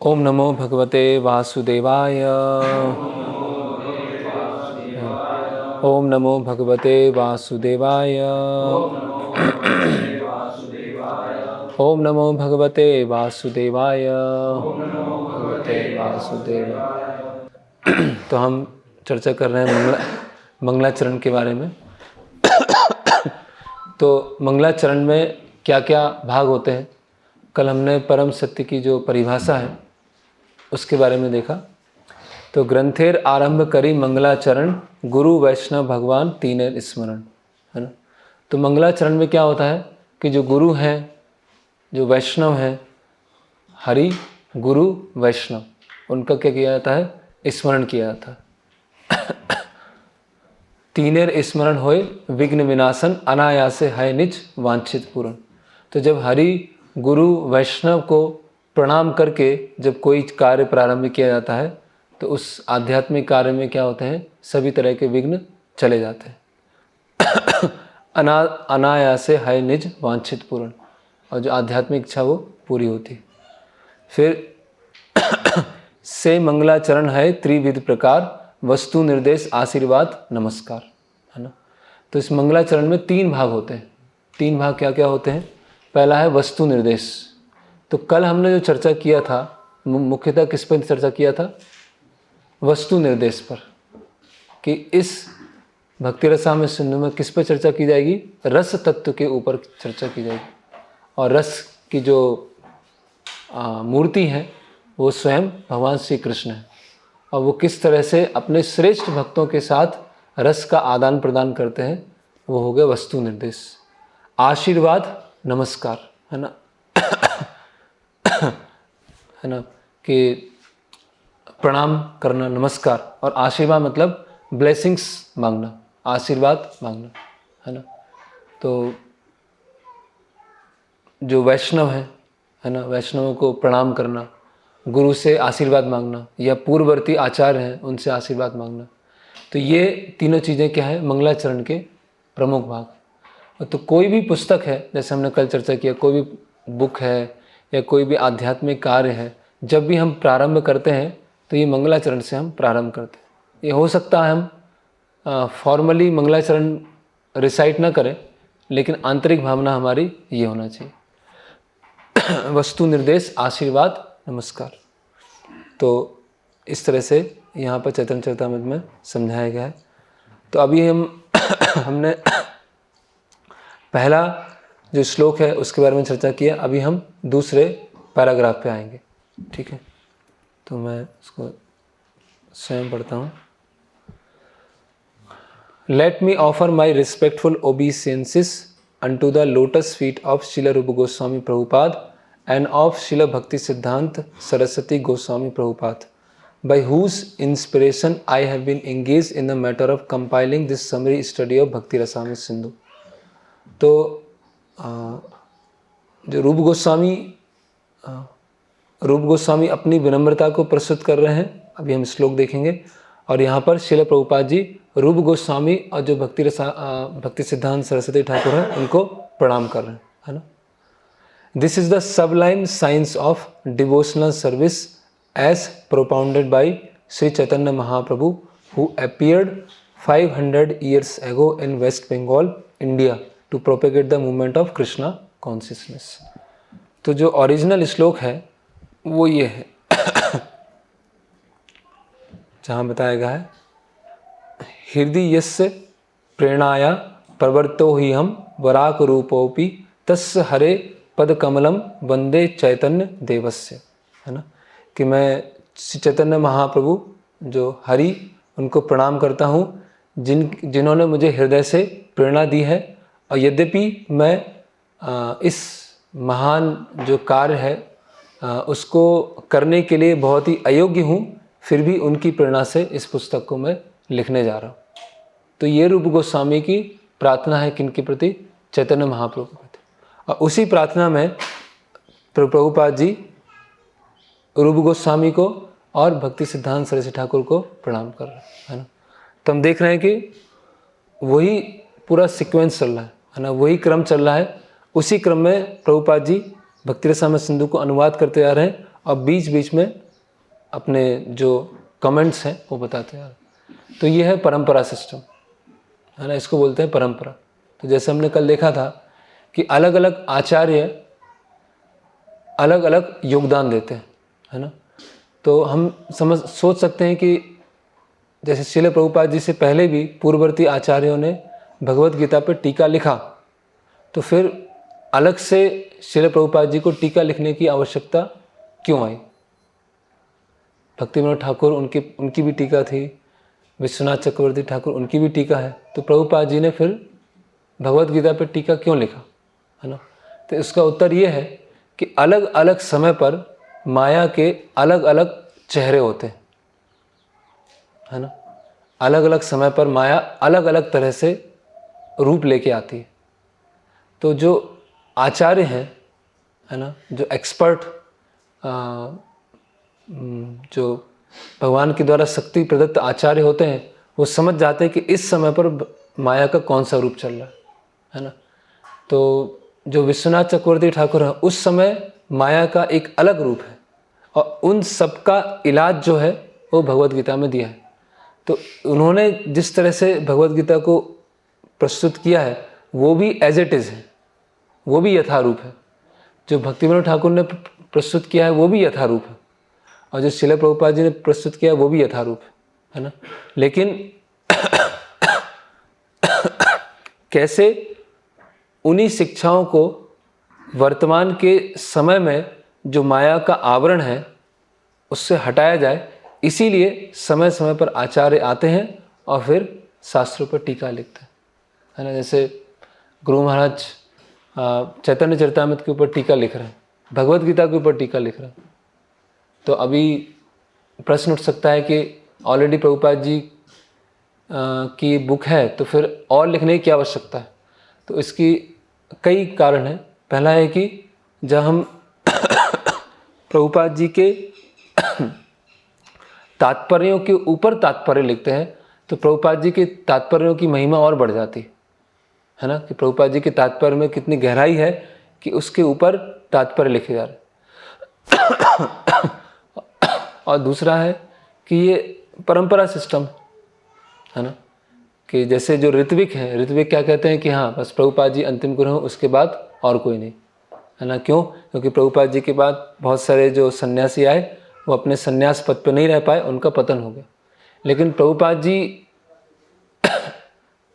ओम नमो भगवते वासुदेवाय। ओम नमो भगवते वासुदेवाय। ओम नमो भगवते वासुदेवाय। भगवते वासुदेवाय। तो हम चर्चा कर रहे हैं मंगलाचरण के बारे में। तो मंगलाचरण में क्या क्या भाग होते हैं, कल हमने परम सत्य की जो परिभाषा है उसके बारे में देखा। तो ग्रंथेर आरंभ करी मंगलाचरण, गुरु वैष्णव भगवान तीनेर स्मरण, है ना। तो मंगलाचरण में क्या होता है कि जो गुरु हैं, जो वैष्णव हैं, हरि गुरु वैष्णव, उनका क्या किया जाता है, स्मरण किया जाता है। तीनेर स्मरण होए विघ्न विनाशन, अनायासे है निज वांछित पूर्ण। तो जब हरि गुरु वैष्णव को प्रणाम करके जब कोई कार्य प्रारंभ किया जाता है तो उस आध्यात्मिक कार्य में क्या होते हैं, सभी तरह के विघ्न चले जाते हैं। अनायासे है निज वांछित पूर्ण, और जो आध्यात्मिक इच्छा वो पूरी होती है। फिर से मंगलाचरण है त्रिविध प्रकार, वस्तु निर्देश आशीर्वाद नमस्कार, है ना। तो इस मंगलाचरण में 3 भाग होते हैं। 3 भाग क्या क्या होते हैं। पहला है वस्तु निर्देश। तो कल हमने जो चर्चा किया था, मुख्यतः किस पर चर्चा किया था, वस्तु निर्देश पर, कि इस भक्ति रसामृत सिंधु में किस पर चर्चा की जाएगी, रस तत्व के ऊपर चर्चा की जाएगी। और रस की जो मूर्ति है वो स्वयं भगवान श्री कृष्ण है, और वो किस तरह से अपने श्रेष्ठ भक्तों के साथ रस का आदान प्रदान करते हैं, वो हो गया वस्तु निर्देश। आशीर्वाद नमस्कार, है ना, है ना, कि प्रणाम करना, नमस्कार। और आशीर्वाद मतलब ब्लेसिंग्स मांगना, आशीर्वाद मांगना, है ना। तो जो वैष्णव है ना, वैष्णवों को प्रणाम करना, गुरु से आशीर्वाद मांगना, या पूर्ववर्ती आचार्य हैं उनसे आशीर्वाद मांगना। तो ये तीनों चीज़ें क्या है, मंगलाचरण के प्रमुख भाग। तो कोई भी पुस्तक है, जैसे हमने कल चर्चा किया, कोई भी बुक है या कोई भी आध्यात्मिक कार्य है, जब भी हम प्रारंभ करते हैं तो ये मंगलाचरण से हम प्रारंभ करते हैं। ये हो सकता है हम फॉर्मली मंगलाचरण रिसाइट ना करें, लेकिन आंतरिक भावना हमारी ये होना चाहिए। वस्तु निर्देश आशीर्वाद नमस्कार। तो इस तरह से यहाँ पर चैतन्य चरितामृत में समझाया गया है। तो अभी हमने पहला जो श्लोक है उसके बारे में चर्चा किया। अभी हम दूसरे पैराग्राफ पे आएंगे, ठीक है। तो मैं उसको स्वयं पढ़ता हूँ। Let me offer my respectful obeisances unto the lotus feet of Srila Rupa Goswami Prabhupada and of Srila Bhakti Siddhanta Saraswati Goswami Prabhupada, by whose inspiration I have been engaged in the matter of compiling this summary study of Bhakti Rasamrita Sindhu। तो जो रूप गोस्वामी अपनी विनम्रता को प्रस्तुत कर रहे हैं, अभी हम श्लोक देखेंगे। और यहाँ पर श्रील प्रभुपाद जी रूप गोस्वामी और जो भक्ति सिद्धांत सरस्वती ठाकुर हैं उनको प्रणाम कर रहे हैं, है ना। This is the sublime science of devotional service as propounded by Shri Chaitanya Mahaprabhu, who appeared 500 years ago in West Bengal, India, to propagate the movement of Krishna consciousness। तो जो ओरिजिनल श्लोक है वो ये है, जहाँ बताया गया है, हृदय यस्य प्रेरणाया प्रवर्तो ही हम वराक रूपोपि तस्य हरे पद कमलम वंदे चैतन्य देवस्य, है ना। कि मैं चैतन्य महाप्रभु जो हरि, उनको प्रणाम करता हूँ जिन्होंने मुझे हृदय से प्रेरणा दी है। और यद्यपि मैं इस महान जो कार्य है उसको करने के लिए बहुत ही अयोग्य हूँ, फिर भी उनकी प्रेरणा से इस पुस्तक को मैं लिखने जा रहा हूँ। तो ये रूप गोस्वामी की प्रार्थना है किनके प्रति, चैतन्य महाप्रभु के प्रति। और उसी प्रार्थना में प्रभुपाद जी रूप गोस्वामी को और भक्ति सिद्धांत सरस्वती ठाकुर को प्रणाम कर रहे हैं, है ना। तो हम देख रहे हैं कि वही पूरा सीक्वेंस चल रहा है ना, वही क्रम चल रहा है। उसी क्रम में प्रभुपाद जी भक्ति रसामृत सिंधु को अनुवाद करते जा रहे हैं और बीच बीच में अपने जो कमेंट्स हैं वो बताते जा रहे। तो ये है परंपरा सिस्टम, है ना, इसको बोलते हैं परंपरा। तो जैसे हमने कल देखा था कि अलग अलग आचार्य अलग अलग योगदान देते हैं, है ना। तो हम सोच सकते हैं कि जैसे श्रील प्रभुपाद जी से पहले भी पूर्ववर्ती आचार्यों ने भगवत गीता पर टीका लिखा, तो फिर अलग से श्रील प्रभुपाद जी को टीका लिखने की आवश्यकता क्यों आई? भक्ति विनोद ठाकुर उनकी भी टीका थी, विश्वनाथ चक्रवर्ती ठाकुर उनकी भी टीका है, तो प्रभुपाद जी ने फिर भगवत गीता पर टीका क्यों लिखा, है ना। तो इसका उत्तर ये है कि अलग अलग समय पर माया के अलग अलग चेहरे होते हैं, है ना। अलग अलग समय पर माया अलग अलग तरह से रूप लेके आती है। तो जो आचार्य हैं, है ना, जो एक्सपर्ट, जो भगवान के द्वारा शक्ति प्रदत्त आचार्य होते हैं, वो समझ जाते हैं कि इस समय पर माया का कौन सा रूप चल रहा है ना। तो जो विश्वनाथ चक्रवर्ती ठाकुर हैं, उस समय माया का एक अलग रूप है और उन सब का इलाज जो है वो भगवत गीता में दिया है। तो उन्होंने जिस तरह से भगवत गीता को प्रस्तुत किया है वो भी एज इट इज़ है, वो भी यथारूप है। जो भक्ति विनोद ठाकुर ने प्रस्तुत किया है वो भी यथारूप है, और जो श्रील प्रभुपाद जी ने प्रस्तुत किया है वो भी यथारूप है ना। लेकिन कैसे उन्हीं शिक्षाओं को वर्तमान के समय में जो माया का आवरण है उससे हटाया जाए, इसीलिए समय समय पर आचार्य आते हैं और फिर शास्त्रों पर टीका लिखते हैं, है ना। जैसे गुरु महाराज चैतन्य चरितामृत के ऊपर टीका लिख रहे हैं, भगवत गीता के ऊपर टीका लिख रहे हैं। तो अभी प्रश्न उठ सकता है कि ऑलरेडी प्रभुपाद जी की बुक है तो फिर और लिखने की क्या आवश्यकता है? तो इसकी कई कारण हैं। पहला है कि जब हम प्रभुपाद जी के तात्पर्यों के ऊपर तात्पर्य लिखते हैं तो प्रभुपाद जी के तात्पर्यों की महिमा और बढ़ जाती है ना, कि प्रभुपाद जी के तात्पर्य में कितनी गहराई है कि उसके ऊपर तात्पर्य लिखे जा रहे। और दूसरा है कि ये परंपरा सिस्टम है ना, कि जैसे जो ऋत्विक हैं, ऋत्विक क्या कहते हैं कि हाँ बस प्रभुपाद जी अंतिम गुरु हैं, उसके बाद और कोई नहीं, है ना। क्यों? क्योंकि प्रभुपाद जी के बाद बहुत सारे जो सन्यासी आए वो अपने सन्यास पद पे नहीं रह पाए, उनका पतन हो गया। लेकिन प्रभुपाद जी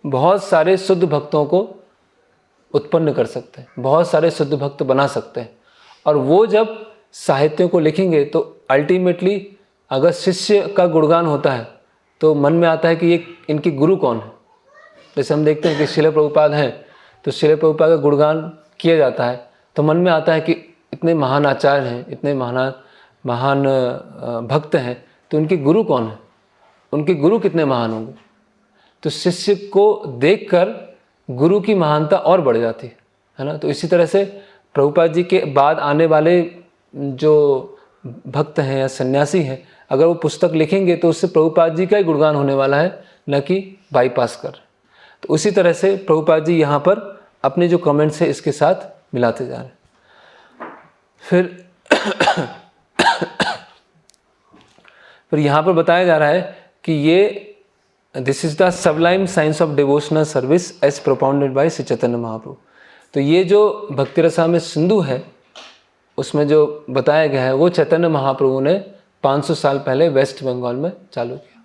बहुत सारे शुद्ध भक्तों को उत्पन्न कर सकते हैं, बहुत सारे शुद्ध भक्त बना सकते हैं। और वो जब साहित्यों को लिखेंगे तो अल्टीमेटली अगर शिष्य का गुणगान होता है तो मन में आता है कि ये इनके गुरु कौन है। जैसे हम देखते हैं कि श्रील प्रभुपाद हैं तो श्रील प्रभुपाद का गुणगान किया जाता है तो मन में आता है कि इतने महान आचार्य हैं, इतने महान भक्त हैं, तो उनके गुरु कौन हैं, उनके गुरु कितने महान होंगे। तो शिष्य को देखकर गुरु की महानता और बढ़ जाती है ना। तो इसी तरह से प्रभुपाद जी के बाद आने वाले जो भक्त हैं या सन्यासी हैं, अगर वो पुस्तक लिखेंगे तो उससे प्रभुपाद जी का ही गुणगान होने वाला है, न कि बाईपास कर। तो उसी तरह से प्रभुपाद जी यहाँ पर अपने जो कमेंट्स है इसके साथ मिलाते जा रहे हैं। फिर यहाँ पर बताया जा रहा है कि ये this is the sublime science of devotional service as propounded bye Shri Chaitanya महाप्रभु। तो ये जो भक्ति रसामृत सिंधु है उसमें जो बताया गया है वो चैतन्य महाप्रभु ने 500 साल पहले वेस्ट बंगाल में चालू किया।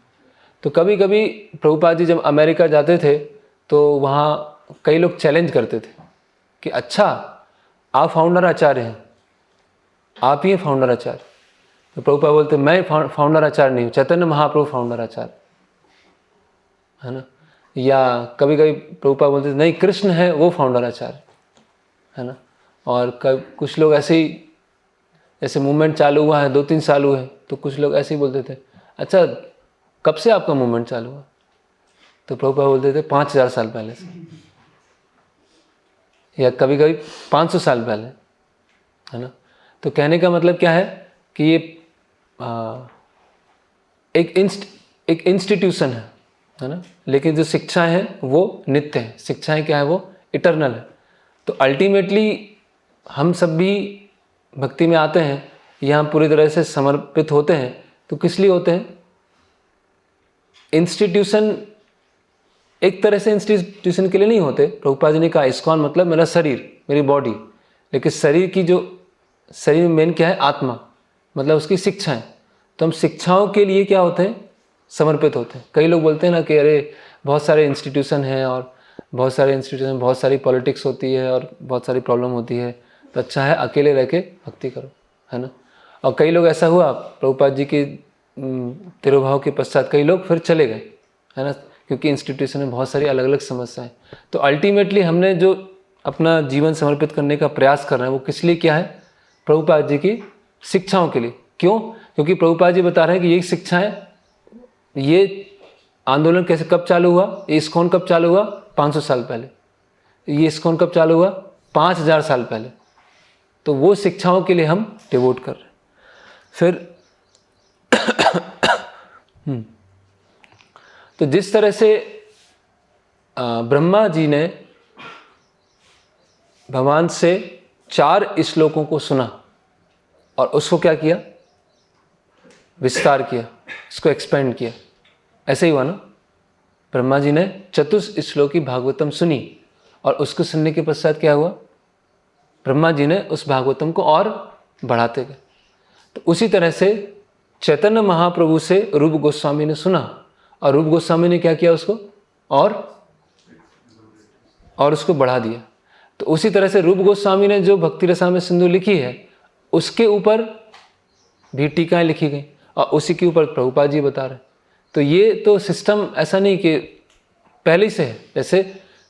तो कभी कभी प्रभुपाद जी जब अमेरिका जाते थे तो वहाँ कई लोग चैलेंज करते थे कि अच्छा आप फाउंडर आचार्य हैं, आप ही फाउंडर आचार्य। तो प्रभुपाद बोलते मैं फाउंडर आचार्य नहीं हूँ, चैतन्य महाप्रभु फाउंडर आचार्य, है ना। या कभी कभी प्रभुपाद बोलते थे नहीं कृष्ण है वो फाउंडर आचार्य, है ना। और कुछ लोग ऐसे मूवमेंट चालू हुआ है 2-3 साल हुए तो कुछ लोग ऐसे ही बोलते थे अच्छा कब से आपका मूवमेंट चालू हुआ? तो प्रभुपाद बोलते थे 5000 साल पहले से, या कभी कभी 500 साल पहले, है ना। तो कहने का मतलब क्या है कि ये एक इंस्टीट्यूशन है ना, लेकिन जो शिक्षाएं हैं वो नित्य है, शिक्षाएं क्या है वो इटर्नल है। तो अल्टीमेटली हम सब भी भक्ति में आते हैं यहाँ पूरी तरह से समर्पित होते हैं, तो किस लिए होते हैं? इंस्टीट्यूशन, एक तरह से इंस्टीट्यूशन के लिए नहीं होते। प्रभुपाद जी ने कहा इस्कॉन मतलब मेरा शरीर, मेरी बॉडी, लेकिन शरीर में मेन क्या है? आत्मा, मतलब उसकी शिक्षाएं। तो हम शिक्षाओं के लिए क्या होते हैं? समर्पित होते हैं। कई लोग बोलते हैं ना कि अरे बहुत सारे इंस्टीट्यूशन हैं और बहुत सारी पॉलिटिक्स होती है और बहुत सारी प्रॉब्लम होती है, तो अच्छा है अकेले रह के भक्ति करो, है ना। और कई लोग, ऐसा हुआ प्रभुपाद जी के तिरुभाव के पश्चात कई लोग फिर चले गए, है ना, क्योंकि इंस्टीट्यूशन में बहुत सारी अलग अलग समस्याएं। तो अल्टीमेटली हमने जो अपना जीवन समर्पित करने का प्रयास कर रहे हैं वो किस लिए किया है? प्रभुपाद जी की शिक्षाओं के लिए। क्यों? क्योंकि प्रभुपाद जी बता रहे हैं कि ये शिक्षाएं, ये आंदोलन कैसे, कब चालू हुआ? ये इस्कॉन कब चालू हुआ? 500 साल पहले। ये इस्कॉन कब चालू हुआ? 5000 साल पहले। तो वो शिक्षाओं के लिए हम डिवोट कर रहे हैं। फिर तो जिस तरह से ब्रह्मा जी ने भगवान से 4 श्लोकों को सुना और उसको क्या किया? विस्तार किया, इसको एक्सपेंड किया। ऐसे ही हुआ ना, ब्रह्मा जी ने चतुश्लोकी भागवतम सुनी और उसको सुनने के पश्चात क्या हुआ? ब्रह्मा जी ने उस भागवतम को और बढ़ाते गए। तो उसी तरह से चैतन्य महाप्रभु से रूप गोस्वामी ने सुना और रूप गोस्वामी ने क्या किया? उसको और उसको बढ़ा दिया। तो उसी तरह से रूप गोस्वामी ने जो भक्ति रसामृत सिंधु लिखी है उसके ऊपर भी टीकाएं लिखी गई और उसी के ऊपर प्रभुपाद जी बता रहे। तो ये तो सिस्टम ऐसा नहीं कि पहले से है। जैसे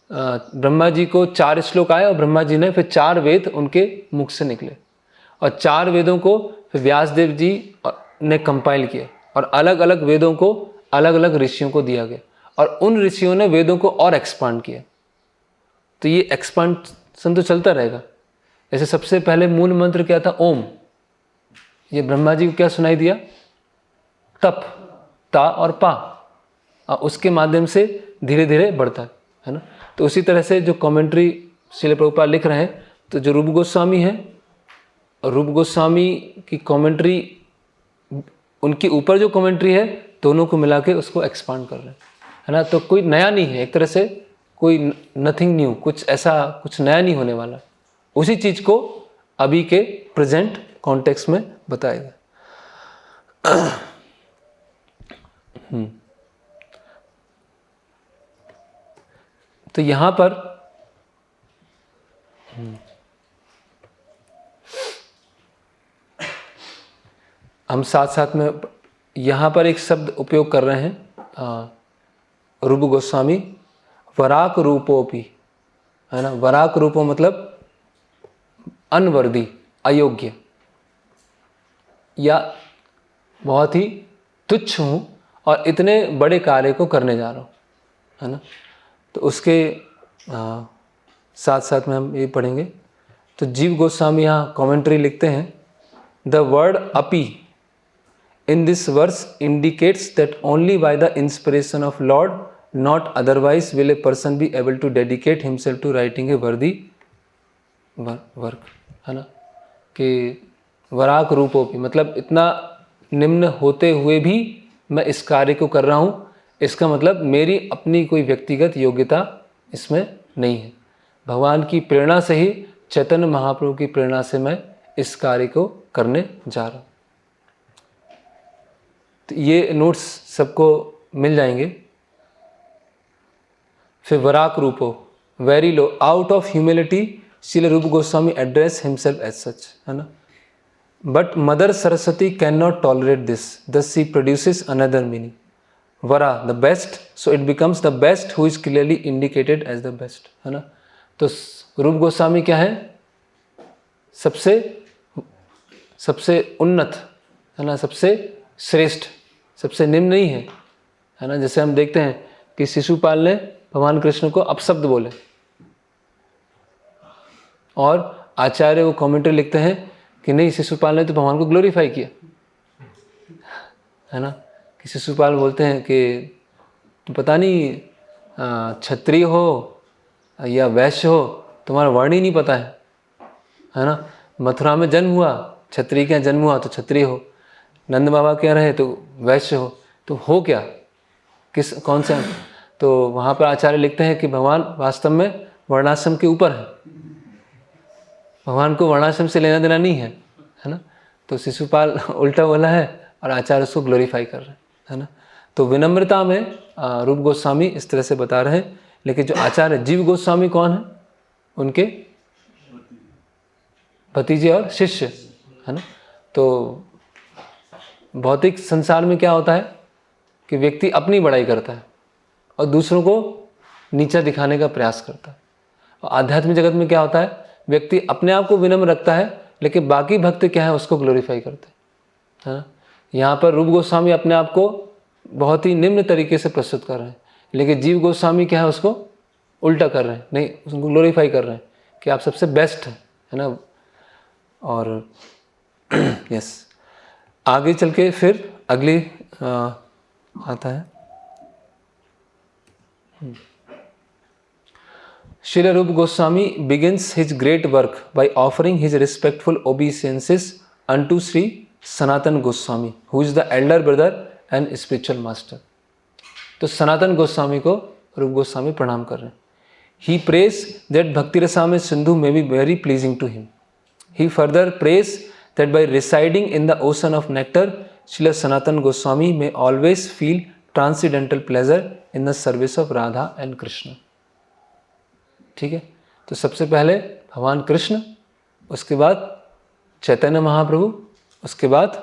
ब्रह्मा जी को 4 श्लोक आए और ब्रह्मा जी ने फिर 4 वेद उनके मुख से निकले और 4 वेदों को फिर व्यासदेव जी ने कंपाइल किया और अलग अलग वेदों को अलग अलग ऋषियों को दिया गया और उन ऋषियों ने वेदों को और एक्सपांड किया। तो ये एक्सपांशन तो चलता रहेगा। जैसे सबसे पहले मूल मंत्र क्या था? ओम। ये ब्रह्मा जी को क्या सुनाई दिया? तप, ता और पा, और उसके माध्यम से धीरे धीरे बढ़ता है ना। तो उसी तरह से जो कमेंट्री श्रील प्रभुपाद लिख रहे हैं, तो जो रूप गोस्वामी है, रूप गोस्वामी की कमेंट्री, उनके ऊपर जो कमेंट्री है, दोनों को मिला के उसको एक्सपांड कर रहे हैं, है ना। तो कोई नया नहीं है, एक तरह से कोई नथिंग न्यू, कुछ नया नहीं होने वाला। उसी चीज को अभी के प्रेजेंट कॉन्टेक्स्ट में बताएगा। तो यहां पर हम साथ साथ में यहां पर एक शब्द उपयोग कर रहे हैं रूप गोस्वामी, वराक रूपोपि, है ना। वराक रूपो मतलब अनवर्दी, अयोग्य, या बहुत ही तुच्छ हूं और इतने बड़े कार्य को करने जा रहा हूं, है ना। तो उसके साथ साथ में हम ये पढ़ेंगे। तो जीव गोस्वामी यहाँ कमेंट्री लिखते हैं, द वर्ड अपी in this verse indicates that only by the inspiration of Lord, not otherwise, will a person be able to dedicate himself to writing a worthy work, है ना। कि वराक रूपोपि मतलब इतना निम्न होते हुए भी मैं इस कार्य को कर रहा हूँ, इसका मतलब मेरी अपनी कोई व्यक्तिगत योग्यता इसमें नहीं है। भगवान की प्रेरणा से ही, चैतन्य महाप्रभु की प्रेरणा से मैं इस कार्य को करने जा रहा हूँ। तो ये नोट्स सबको मिल जाएंगे। फिर वराक रूपो, very low, out of humility Srila रूप Goswami address himself as such, है ना। But mother Saraswati can not tolerate this, दस शी प्रोड्यूसेस अनदर मीनिंग, वरा the best, so it becomes the best who is clearly indicated as the best, है ना। तो रूप गोस्वामी क्या है? सबसे उन्नत, है ना, सबसे श्रेष्ठ, सबसे निम्न नहीं है, है ना। जैसे हम देखते हैं कि शिशुपाल ने भगवान कृष्ण को अपशब्द बोले और आचार्य वो कमेंट्री लिखते हैं कि नहीं, शिशुपाल ने तो भगवान को ग्लोरीफाई किया, है ना। कि शिशुपाल बोलते हैं कि पता नहीं क्षत्रिय हो या वैश्य हो, तुम्हारा वर्ण ही नहीं पता है ना। मथुरा में जन्म हुआ क्षत्रिय के यहाँ जन्म हुआ तो क्षत्रिय हो, नंद बाबा के यहाँ रहे तो वैश्य हो हो क्या, कौन सा? तो वहाँ पर आचार्य लिखते हैं कि भगवान वास्तव में वर्णाश्रम के ऊपर है, भगवान को वर्णाश्रम से लेना देना नहीं है ना। तो शिशुपाल उल्टा बोला है और आचार्य उसको ग्लोरीफाई कर रहे हैं, है ना। तो विनम्रता में रूप गोस्वामी इस तरह से बता रहे हैं। लेकिन जो आचार्य जीव गोस्वामी कौन है? उनके भतीजे और शिष्य, है ना। तो भौतिक संसार में क्या होता है कि व्यक्ति अपनी बड़ाई करता है और दूसरों को नीचा दिखाने का प्रयास करता है। और आध्यात्मिक जगत में क्या होता है, व्यक्ति अपने आप को विनम्र रखता है लेकिन बाकी भक्त क्या है उसको ग्लोरीफाई करते हैं, है ना। यहाँ पर रूप गोस्वामी अपने आप को बहुत ही निम्न तरीके से प्रस्तुत कर रहे हैं, लेकिन जीव गोस्वामी क्या है उसको उल्टा कर रहे हैं, नहीं उसको ग्लोरीफाई कर रहे हैं कि आप सबसे बेस्ट हैं, है ना। और यस, आगे चल के फिर अगली आता है Srila Rupa Goswami begins his great work by offering his respectful obeisances unto Sri Sanatan Goswami, who is the elder brother and spiritual master. तो सनातन गोस्वामी को रूप गोस्वामी प्रणाम कर रहे हैं. He prays that Bhakti Rasamrita Sindhu may be very pleasing to him. He further prays that by residing in the ocean of nectar, Srila Sanatan Goswami may always feel transcendental pleasure in the service of Radha and Krishna. ठीक है. तो सबसे पहले भगवान कृष्ण, उसके बाद चैतन्य महाप्रभु, उसके बाद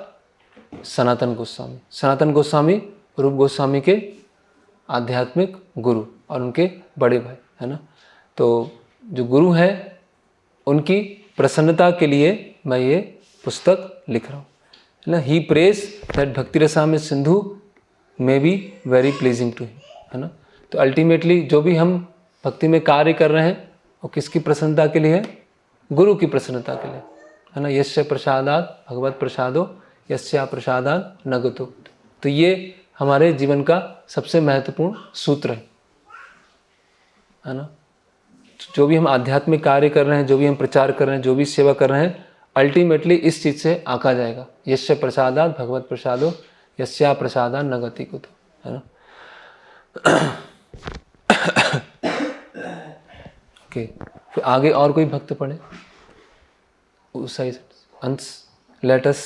सनातन गोस्वामी. सनातन गोस्वामी रूप गोस्वामी के आध्यात्मिक गुरु और उनके बड़े भाई, है ना. तो जो गुरु हैं उनकी प्रसन्नता के लिए मैं ये पुस्तक लिख रहा हूँ, है ना. ही prays that Bhakti Rasamrita Sindhu may be very pleasing to him, है ना. तो अल्टीमेटली जो भी हम भक्ति में कार्य कर रहे हैं वो किसकी प्रसन्नता के लिए है? गुरु की प्रसन्नता के लिए, है ना. यस्य प्रसादात भगवत प्रसादो यस्या प्रसादात नगतो. तो ये हमारे जीवन का सबसे महत्वपूर्ण सूत्र है ना. जो भी हम आध्यात्मिक कार्य कर रहे हैं, जो भी हम प्रचार कर रहे हैं, जो भी सेवा कर रहे हैं, अल्टीमेटली इस चीज़ से आका जाएगा. यस्य प्रसादात भगवत प्रसादो यस्या प्रसादात नगति को, है ना. ओके, फिर आगे और कोई भक्त पढ़े उस साइड अंश. लेट अस,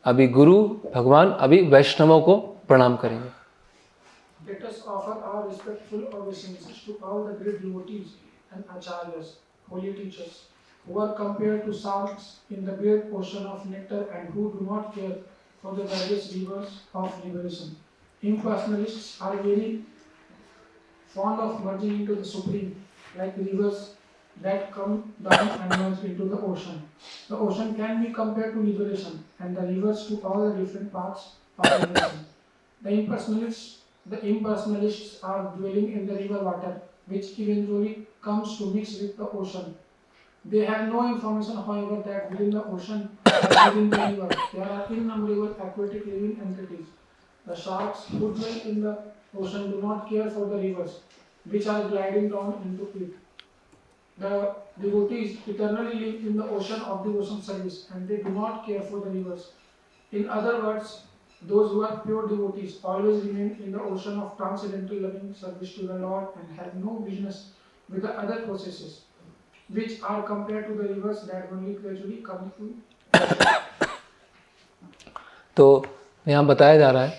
अभी गुरु भगवान अभी वैष्णवों को प्रणाम करेंगे. Let us offer our respectful obeisances to all the great devotees and acharyas, holy teachers, who are compared to sharks in the great ocean of nectar and who do not care for the various rivers of liberation. Impersonalists are very fond of merging into the supreme, like rivers that come down and merge into the ocean. The ocean can be compared to liberation, and the rivers to all the different parts of liberation. The impersonalists are dwelling in the river water, which eventually comes to mix with the ocean. They have no information, however, that within the ocean and within the river there are innumerable aquatic living entities. The sharks who dwell in the ocean do not care for the rivers, which are gliding down into it. The devotees eternally live in the ocean of devotion service, and they do not care for the rivers. In other words, those who are pure devotees always remain in the ocean of transcendental loving service to the Lord and have no business with the other processes, which are compared to the rivers that only gradually come to. तो यहाँ बताया जा रहा है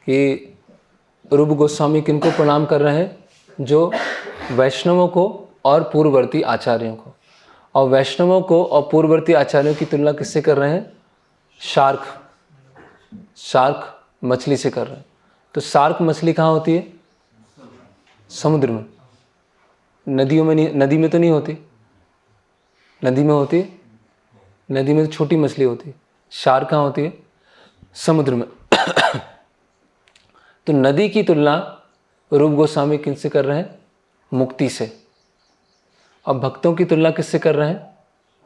कि रूप गोस्वामी किनको प्रणाम कर रहे हैं? जो वैष्णवों को और पूर्ववर्ती आचार्यों को. और वैष्णवों को और पूर्ववर्ती आचार्यों की तुलना किससे कर रहे हैं? शार्क मछली से कर रहे हैं. तो शार्क मछली कहाँ होती है? समुद्र में. नदियों में नहीं, नदी में तो नहीं होती. नदी में होती है, नदी में तो छोटी मछली होती है. शार्क कहाँ होती है? समुद्र में. तो नदी की तुलना रूप गोस्वामी किससे कर रहे हैं? मुक्ति से. और भक्तों की तुलना किससे कर रहे हैं?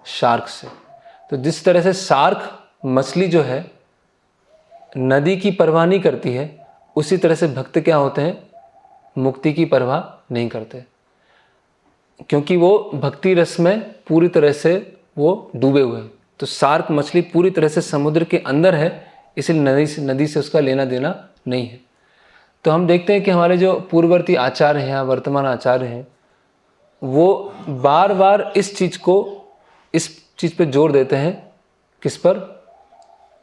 शार्क से. तो जिस तरह से शार्क मछली जो है नदी की परवाह नहीं करती है, उसी तरह से भक्त क्या होते हैं? मुक्ति की परवाह नहीं करते. क्योंकि वो भक्ति रस में पूरी तरह से वो डूबे हुए हैं। तो शार्क मछली पूरी तरह से समुद्र के अंदर है, इसलिए नदी से उसका लेना देना नहीं है। तो हम देखते हैं कि हमारे जो पूर्ववर्ती आचार्य हैं या वर्तमान आचार्य हैं, वो बार बार इस चीज़ पे जोर देते हैं। किस पर?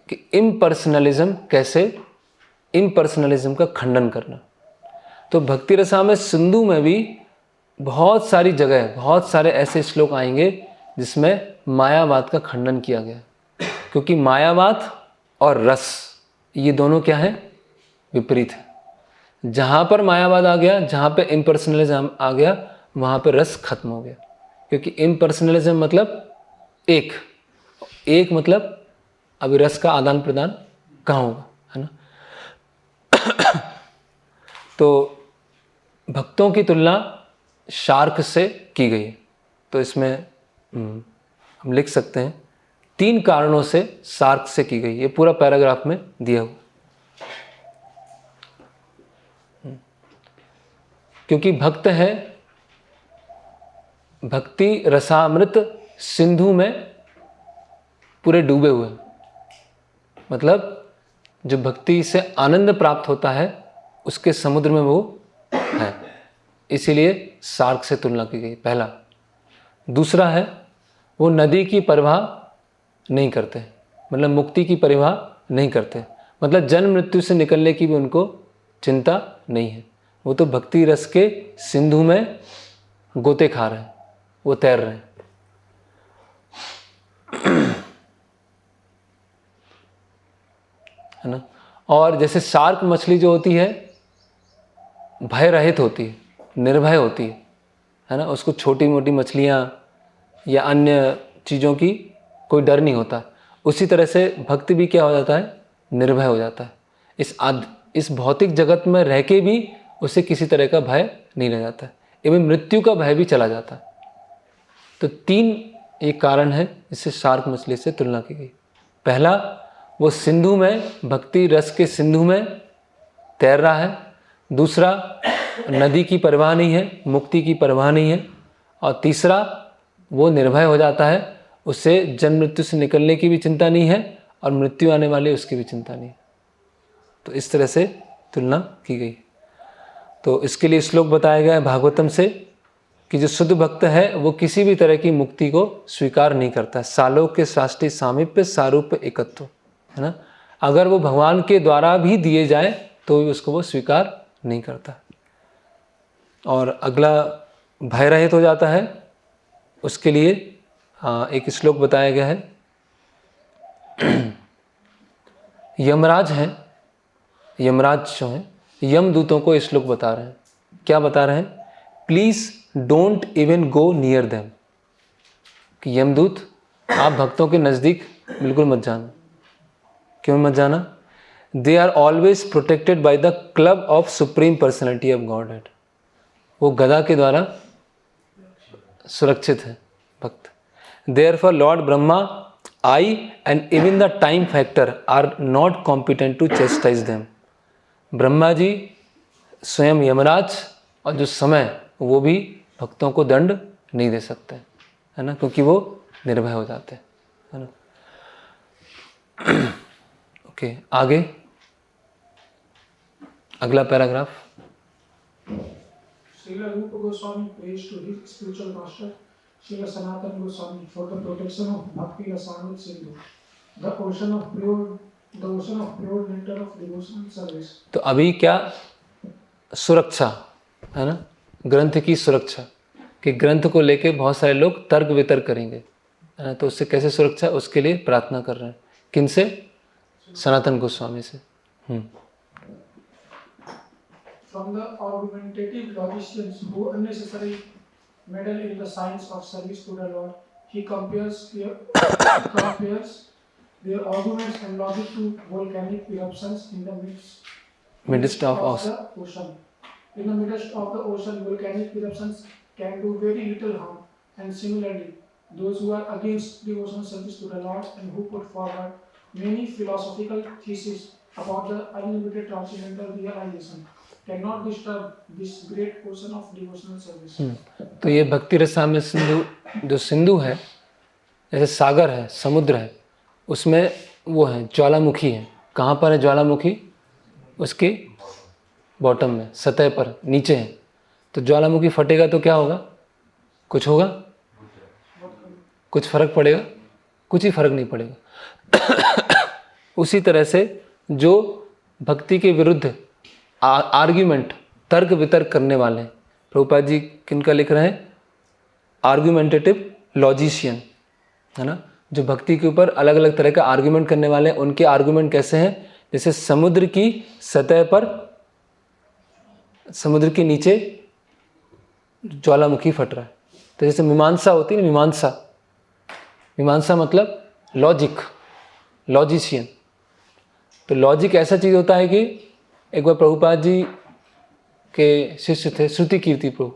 कि इम्पर्सनलिज्म, कैसे इम्पर्सनलिज्म का खंडन करना। तो भक्ति रसामृत सिंधु में भी बहुत सारी जगह, बहुत सारे ऐसे श्लोक आएंगे जिसमें मायावाद का खंडन किया गया, क्योंकि मायावाद और रस ये दोनों क्या है? विपरीत है। जहाँ पर मायावाद आ गया, जहाँ पे इम्पर्सनलिज्म आ गया, वहाँ पे रस खत्म हो गया। क्योंकि इम्पर्सनलिज्म मतलब एक मतलब अभी रस का आदान प्रदान कहाँ होगा, है ना? तो भक्तों की तुलना शार्क से की गई है। तो इसमें हम लिख सकते हैं 3 कारणों से शार्क से की गई। ये पूरा पैराग्राफ में दिया हुआ। क्योंकि भक्त है भक्ति रसामृत सिंधु में पूरे डूबे हुए, मतलब जो भक्ति से आनंद प्राप्त होता है उसके समुद्र में वो है, इसीलिए शार्क से तुलना की गई, पहला। दूसरा है वो नदी की परवाह नहीं करते, मतलब मुक्ति की परवाह नहीं करते, मतलब जन्म मृत्यु से निकलने की भी उनको चिंता नहीं है। वो तो भक्ति रस के सिंधु में गोते खा रहे हैं, वो तैर रहे हैं। है ना? और जैसे शार्क मछली जो होती है भय रहित होती है, निर्भय होती है ना? उसको छोटी मोटी मछलियाँ या अन्य चीज़ों की कोई डर नहीं होता। उसी तरह से भक्त भी क्या हो जाता है? निर्भय हो जाता है। इस भौतिक जगत में रह के भी उसे किसी तरह का भय नहीं रह जाता है, एवं मृत्यु का भय भी चला जाता है। तो 3 एक कारण है जिससे शार्क मछली से तुलना की गई। पहला, वो सिंधु में, भक्ति रस के सिंधु में तैर रहा है। दूसरा, नदी की परवाह नहीं है, मुक्ति की परवाह नहीं है। और तीसरा, वो निर्भय हो जाता है, उसे जन्म मृत्यु से निकलने की भी चिंता नहीं है और मृत्यु आने वाली उसकी भी चिंता नहीं है। तो इस तरह से तुलना की गई। तो इसके लिए श्लोक बताया गया है भागवतम से कि जो शुद्ध भक्त है वो किसी भी तरह की मुक्ति को स्वीकार नहीं करता है। सालोक के साष्टी सामीप्य सारूप्य एकत्व, है ना? अगर वो भगवान के द्वारा भी दिए जाए तो भी उसको वो स्वीकार नहीं करता। और अगला भय रहित हो जाता है, उसके लिए एक श्लोक बताया गया है। यमराज हैं, यमराज जो हैं, यमदूतों को श्लोक बता रहे हैं। क्या बता रहे हैं? Please don't even go near them, कि यमदूत आप भक्तों के नज़दीक बिल्कुल मत जाना। क्यों मत जाना? They are always protected by the club of supreme personality of godhead. वो गदा के द्वारा सुरक्षित है भक्त। Therefore Lord Brahma, I and even the time factor are not competent to chastise them. Brahma ji, स्वयं यमराज और जो समय, वो भी भक्तों को दंड नहीं दे सकते, है ना? क्योंकि वो निर्भय हो जाते हैं, है ना? ओके, आगे अगला paragraph. Srila Rupa Goswami prays to his spiritual master, Srila Sanatana Goswami, for the protection of Bhakti Rasamrita Sindhu, the ocean of pure nectar of devotional service. तो अभी क्या सुरक्षा, है ना? ग्रंथ की सुरक्षा, कि ग्रंथ को लेके बहुत सारे लोग तर्क वितर्क करेंगे, है ना? तो उससे कैसे सुरक्षा, उसके लिए प्रार्थना कर रहे हैं। किनसे? सनातन गोस्वामी से। From the argumentative logicians who unnecessarily meddle in the science of service to the Lord, he compares their arguments and logic to volcanic eruptions in the midst of the ocean. In the midst of the ocean, volcanic eruptions can do very little harm. And similarly, those who are against devotional service to the Lord and who put forward many philosophical theses about the unlimited transcendental realization cannot disturb this great portion of devotional service. तो ये भक्ति रसामृत सिंधु जो सिंधु है, जैसे सागर है, समुद्र है, उसमें वो है ज्वालामुखी है। कहाँ पर है ज्वालामुखी? उसके बॉटम में, सतह पर, नीचे है। तो ज्वालामुखी फटेगा तो क्या होगा? कुछ होगा? कुछ फर्क पड़ेगा? कुछ ही फर्क नहीं पड़ेगा। उसी तरह से जो भक्ति के विरुद्ध आर्ग्यूमेंट, तर्क वितर्क करने वाले हैं, प्रभुपाद जी किनका लिख रहे हैं? आर्ग्यूमेंटेटिव लॉजिशियन, है ना, जो भक्ति के ऊपर अलग अलग तरह का आर्ग्यूमेंट करने वाले हैं। उनके आर्ग्यूमेंट कैसे हैं? जैसे समुद्र की सतह पर, समुद्र के नीचे ज्वालामुखी फट रहा है। तो जैसे मीमांसा होती है ना, मीमांसा मतलब लॉजिक, लॉजिशियन। तो लॉजिक ऐसा चीज़ होता है कि एक बार प्रभुपाद जी के शिष्य थे श्रुति कीर्ति प्रभु,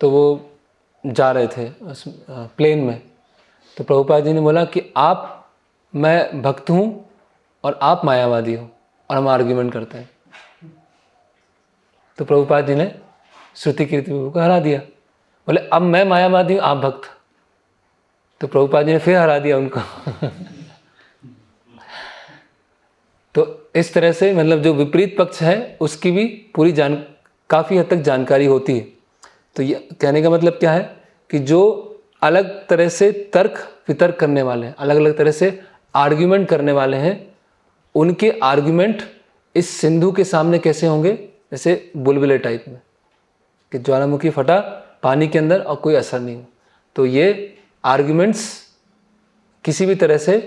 तो वो जा रहे थे प्लेन में। तो प्रभुपाद जी ने बोला कि मैं भक्त हूँ और आप मायावादी हो और हम आर्ग्यूमेंट करते हैं। तो प्रभुपाद जी ने श्रुति कीर्ति प्रभु को हरा दिया। बोले अब मैं मायावादी हूँ, आप भक्त। तो प्रभुपाद जी ने फिर हरा दिया उनको। तो इस तरह से मतलब जो विपरीत पक्ष है उसकी भी पूरी काफ़ी हद तक जानकारी होती है। तो ये कहने का मतलब क्या है कि जो अलग तरह से तर्क वितर्क करने वाले हैं, अलग अलग तरह से आर्ग्यूमेंट करने वाले हैं, उनके आर्ग्यूमेंट इस सिंधु के सामने कैसे होंगे? जैसे बुलबुले टाइप में, कि ज्वालामुखी फटा पानी के अंदर और कोई असर नहीं हो। तो ये आर्ग्यूमेंट्स किसी भी तरह से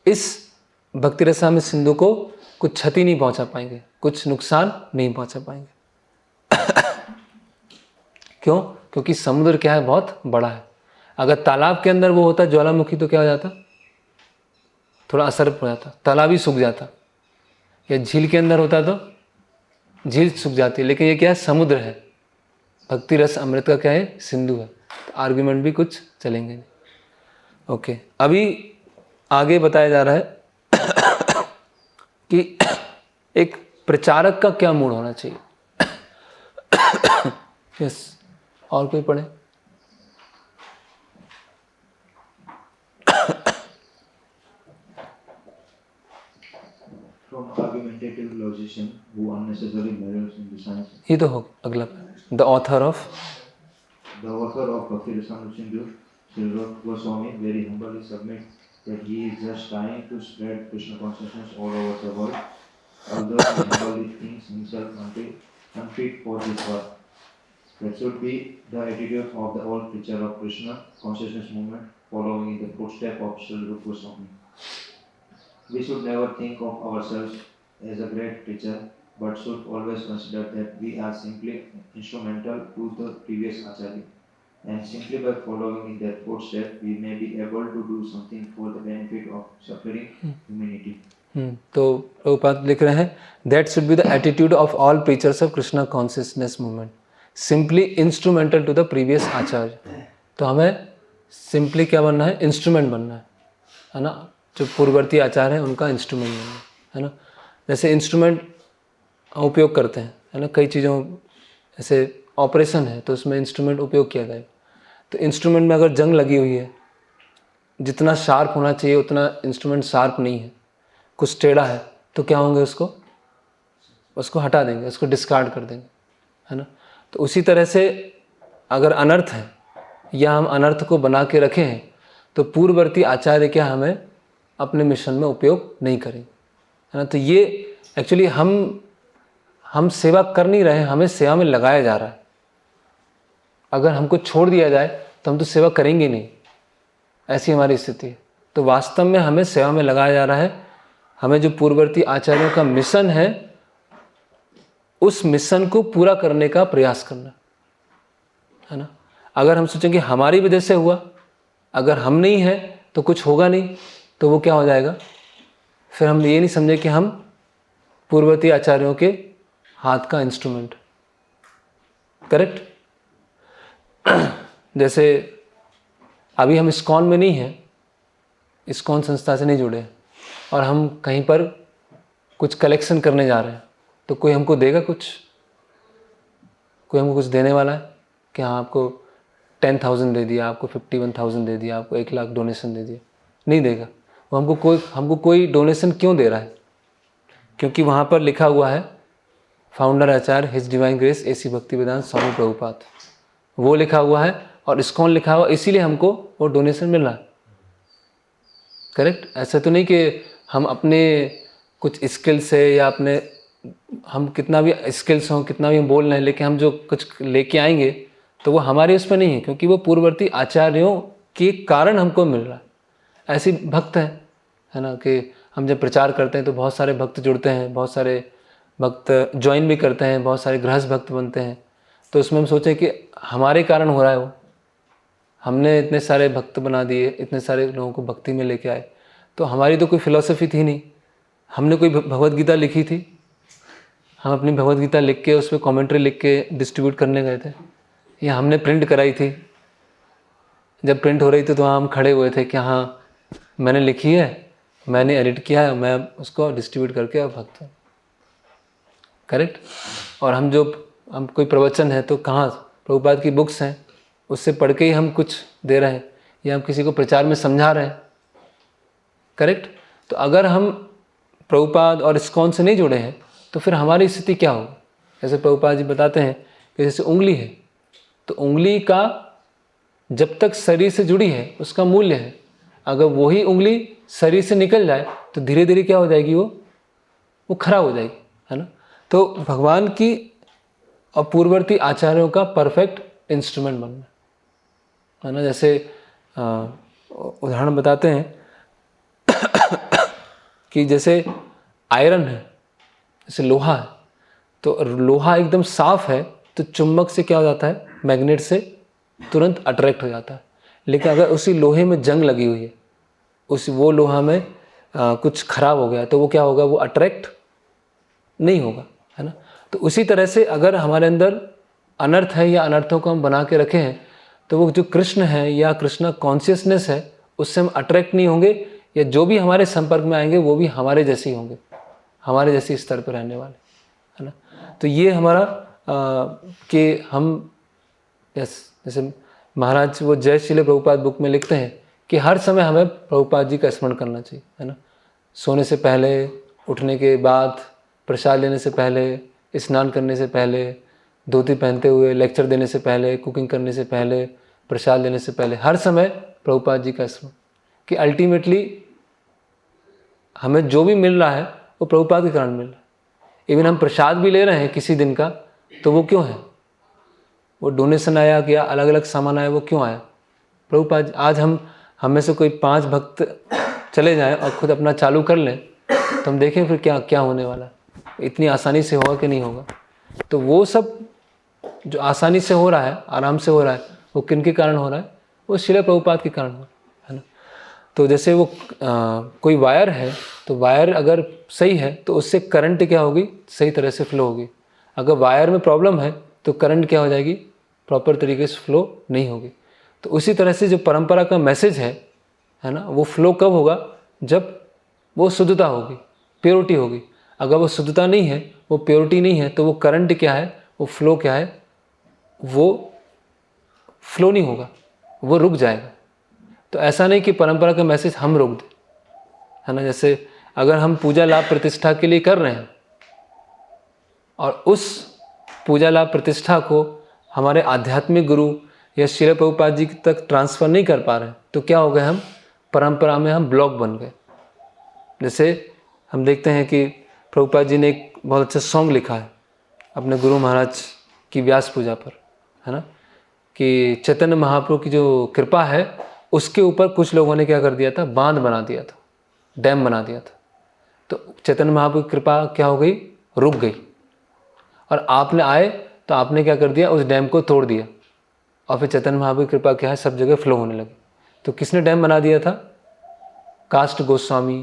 इस भक्ति रसामृत सिंधु को कुछ क्षति नहीं पहुंचा पाएंगे, कुछ नुकसान नहीं पहुंचा पाएंगे। क्यों? क्योंकि समुद्र क्या है? बहुत बड़ा है। अगर तालाब के अंदर वो होता ज्वालामुखी तो क्या हो जाता? थोड़ा असर पड़ जाता, तालाब ही सूख जाता। या झील के अंदर होता तो झील सूख जाती है। लेकिन ये क्या है? समुद्र है। भक्ति रस अमृत का क्या है? सिंधु है। तो आर्ग्यूमेंट भी कुछ चलेंगे नहीं। ओके, अभी आगे बताया जा रहा है कि एक प्रचारक का क्या मूड होना चाहिए। यस, और कोई पढ़े? From argumentative logician who unnecessarily meddles in the science. ये तो हो अगला। The author of Bhakti Rasamrita Sindhu, Sri Goswami, very humbly submits that he is just trying to spread Krishna consciousness all over the world, although he humbly thinks himself unfit for this work. That should be the attitude of the old preacher of Krishna consciousness movement, following in the footsteps of Sri Goswami. We should never think of ourselves as a great preacher, but should always consider that we are simply instrumental to the previous Acharya. And simply by following in their footsteps, we may be able to do something for the benefit of suffering humanity. तो प्रभुपाद लिख रहे हैं, that should be the attitude of all preachers of Krishna consciousness movement, simply instrumental to the previous Acharya. तो हमें simply क्या बनना है? Instrument बनना है ना। जो पूर्ववर्ती आचार्य हैं उनका इंस्ट्रूमेंट बनना है ना। जैसे इंस्ट्रूमेंट उपयोग करते हैं, है ना, कई चीज़ों, जैसे ऑपरेशन है तो उसमें इंस्ट्रूमेंट उपयोग किया जाएगा। तो इंस्ट्रूमेंट में अगर जंग लगी हुई है, जितना शार्प होना चाहिए उतना इंस्ट्रूमेंट शार्प नहीं है, कुछ टेढ़ा है, तो क्या होंगे? उसको हटा देंगे, उसको डिस्कार्ड कर देंगे, है ना। तो उसी तरह से अगर अनर्थ है या हम अनर्थ को बना के रखे हैं तो पूर्ववर्ती आचार्य क्या हमें अपने मिशन में उपयोग नहीं करेंगे, है ना। तो ये एक्चुअली हम सेवा कर नहीं रहे हैं, हमें सेवा में लगाया जा रहा है। अगर हमको छोड़ दिया जाए तो हम तो सेवा करेंगे नहीं, ऐसी हमारी स्थिति है। तो वास्तव में हमें सेवा में लगाया जा रहा है। हमें जो पूर्ववर्ती आचार्यों का मिशन है, उस मिशन को पूरा करने का प्रयास करना, है ना। अगर हम सोचें कि हमारी वजह से हुआ, अगर हम नहीं हैं तो कुछ होगा नहीं, तो वो क्या हो जाएगा? फिर हम ये नहीं समझे कि हम पूर्ववर्ती आचार्यों के हाथ का इंस्ट्रूमेंट। करेक्ट? जैसे अभी हम इस्कॉन में नहीं हैं, इस्कॉन संस्था से नहीं जुड़े हैं, और हम कहीं पर कुछ कलेक्शन करने जा रहे हैं, तो कोई हमको देगा कुछ? कोई हमको कुछ देने वाला है कि हाँ आपको 10,000 दे दिया, आपको 51,000 दे दिया, आपको 1 लाख डोनेशन दे दिया, नहीं देगा वो। हमको कोई डोनेशन क्यों दे रहा है? क्योंकि वहाँ पर लिखा हुआ है फाउंडर आचार्य his divine grace AC Bhaktivedanta स्वामी प्रभुपाद, वो लिखा हुआ है और इस्कॉन लिखा हुआ, इसीलिए हमको वो डोनेशन मिल रहा है। करेक्ट? ऐसा तो नहीं कि हम अपने कुछ स्किल से या अपने हम कितना भी स्किल्स हों, कितना भी हम बोल रहे हैं, लेकिन हम जो कुछ लेके आएंगे तो वो हमारे उस पर नहीं है, क्योंकि वो पूर्ववर्ती आचार्यों के कारण हमको मिल रहा है। ऐसे भक्त हैं, है ना, कि हम जब प्रचार करते हैं तो बहुत सारे भक्त जुड़ते हैं, बहुत सारे भक्त ज्वाइन भी करते हैं, बहुत सारे गृहस्थ भक्त बनते हैं। तो उसमें हम सोचें कि हमारे कारण हो रहा है वो, हमने इतने सारे भक्त बना दिए, इतने सारे लोगों को भक्ति में लेके आए। तो हमारी तो कोई फिलॉसफी थी नहीं, हमने कोई भगवत गीता लिखी थी, हम अपनी भगवत गीता लिख के उस पर कॉमेंट्री लिख के डिस्ट्रीब्यूट करने गए थे, या हमने प्रिंट कराई थी। जब प्रिंट हो रही थी तो वहाँ हम खड़े हुए थे कि हाँ मैंने लिखी है, मैंने एडिट किया है, मैं उसको डिस्ट्रीब्यूट करके अब भक्त हूँ। करेक्ट? और हम कोई प्रवचन है तो कहाँ प्रभुपाद की बुक्स हैं, उससे पढ़ के ही हम कुछ दे रहे हैं, या हम किसी को प्रचार में समझा रहे हैं। करेक्ट? तो अगर हम प्रभुपाद और इस्कॉन से नहीं जुड़े हैं तो फिर हमारी स्थिति क्या होगी? जैसे प्रभुपाद जी बताते हैं कि जैसे उंगली है, तो उंगली का जब तक शरीर से जुड़ी है उसका मूल्य है। अगर वही उंगली शरीर से निकल जाए तो धीरे धीरे क्या हो जाएगी, वो खराब हो जाएगी, है ना। तो भगवान की और पूर्ववर्ती आचार्यों का परफेक्ट इंस्ट्रूमेंट बनना, है ना। जैसे उदाहरण बताते हैं कि जैसे आयरन है, जैसे लोहा है, तो लोहा एकदम साफ है तो चुंबक से क्या हो जाता है, मैग्नेट से तुरंत अट्रैक्ट हो जाता है। लेकिन अगर उसी लोहे में जंग लगी हुई है, वो लोहा में कुछ खराब हो गया तो वो क्या होगा, वो अट्रैक्ट नहीं होगा, है ना। तो उसी तरह से अगर हमारे अंदर अनर्थ है या अनर्थों को हम बना के रखे हैं तो वो जो कृष्ण है या कृष्ण कॉन्शियसनेस है उससे हम अट्रैक्ट नहीं होंगे, या जो भी हमारे संपर्क में आएंगे वो भी हमारे जैसे ही होंगे, हमारे जैसे स्तर पर रहने वाले, है ना। तो ये हमारा कि हम जैसे महाराज वो जय श्रील प्रभुपाद बुक में लिखते हैं कि हर समय हमें प्रभुपाद जी का स्मरण करना चाहिए, है ना। सोने से पहले, उठने के बाद, प्रसाद लेने से पहले, स्नान करने से पहले, धोती पहनते हुए, लेक्चर देने से पहले, कुकिंग करने से पहले, प्रसाद लेने से पहले, हर समय प्रभुपाद जी का स्मरण, कि अल्टीमेटली हमें जो भी मिल रहा है वो प्रभुपाद के कारण मिल रहा है। इवन हम प्रसाद भी ले रहे हैं किसी दिन का, तो वो क्यों है, वो डोनेशन आया या अलग अलग सामान आया, वो क्यों आया, प्रभुपाद। आज हम में से कोई 5 भक्त चले जाएं और खुद अपना चालू कर लें तो हम देखें फिर क्या क्या होने वाला है, इतनी आसानी से होगा कि नहीं होगा। तो वो सब जो आसानी से हो रहा है, आराम से हो रहा है, वो किन के कारण हो रहा है, वो श्रील प्रभुपाद के कारण हो रहा है ना। तो जैसे वो कोई वायर है, तो वायर अगर सही है तो उससे करंट क्या होगी, सही तरह से फ्लो होगी। अगर वायर में प्रॉब्लम है तो करंट क्या हो जाएगी, प्रॉपर तरीके से फ्लो नहीं होगी। तो उसी तरह से जो परंपरा का मैसेज है ना, वो फ्लो कब होगा, जब वो शुद्धता होगी, प्योरिटी होगी। अगर वो शुद्धता नहीं है, वो प्योरिटी नहीं है, तो वो करंट क्या है, वो फ्लो क्या है, वो फ्लो नहीं होगा, वो रुक जाएगा। तो ऐसा नहीं कि परंपरा का मैसेज हम रोक दें, है ना। जैसे अगर हम पूजा लाभ प्रतिष्ठा के लिए कर रहे हैं और उस पूजा लाभ प्रतिष्ठा को हमारे आध्यात्मिक गुरु या श्रील प्रभुपाद जी तक ट्रांसफ़र नहीं कर पा रहे, तो क्या हो गए, हम परंपरा में हम ब्लॉक बन गए। जैसे हम देखते हैं कि प्रभुपाद जी ने एक बहुत अच्छा सॉन्ग लिखा है अपने गुरु महाराज की व्यास पूजा पर, है ना, कि चैतन्य महाप्रभु की जो कृपा है उसके ऊपर कुछ लोगों ने क्या कर दिया था, बांध बना दिया था, डैम बना दिया था। तो चैतन्य महाप्रभु की कृपा क्या हो गई, रुक गई, और आपने आए तो आपने क्या कर दिया, उस डैम को तोड़ दिया, और फिर चैतन्य महाप्रभु की कृपा क्या है, सब जगह फ्लो होने लगी। तो किसने डैम बना दिया था, कास्ट गोस्वामी,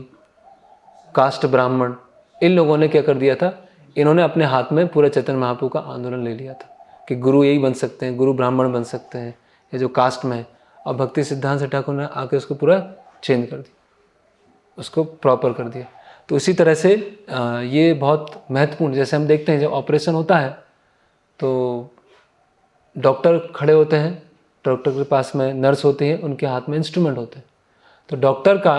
कास्ट ब्राह्मण, इन लोगों ने क्या कर दिया था, इन्होंने अपने हाथ में पूरा चैतन्य महाप्रभु का आंदोलन ले लिया था कि गुरु यही बन सकते हैं, गुरु ब्राह्मण बन सकते हैं, ये जो कास्ट में है। और भक्ति सिद्धांत से ठाकुर ने आके उसको पूरा चेंज कर दिया, उसको प्रॉपर कर दिया। तो इसी तरह से ये बहुत महत्वपूर्ण, जैसे हम देखते हैं जब ऑपरेशन होता है तो डॉक्टर खड़े होते हैं, डॉक्टर के पास में नर्स होती है, उनके हाथ में इंस्ट्रूमेंट होते हैं। तो डॉक्टर का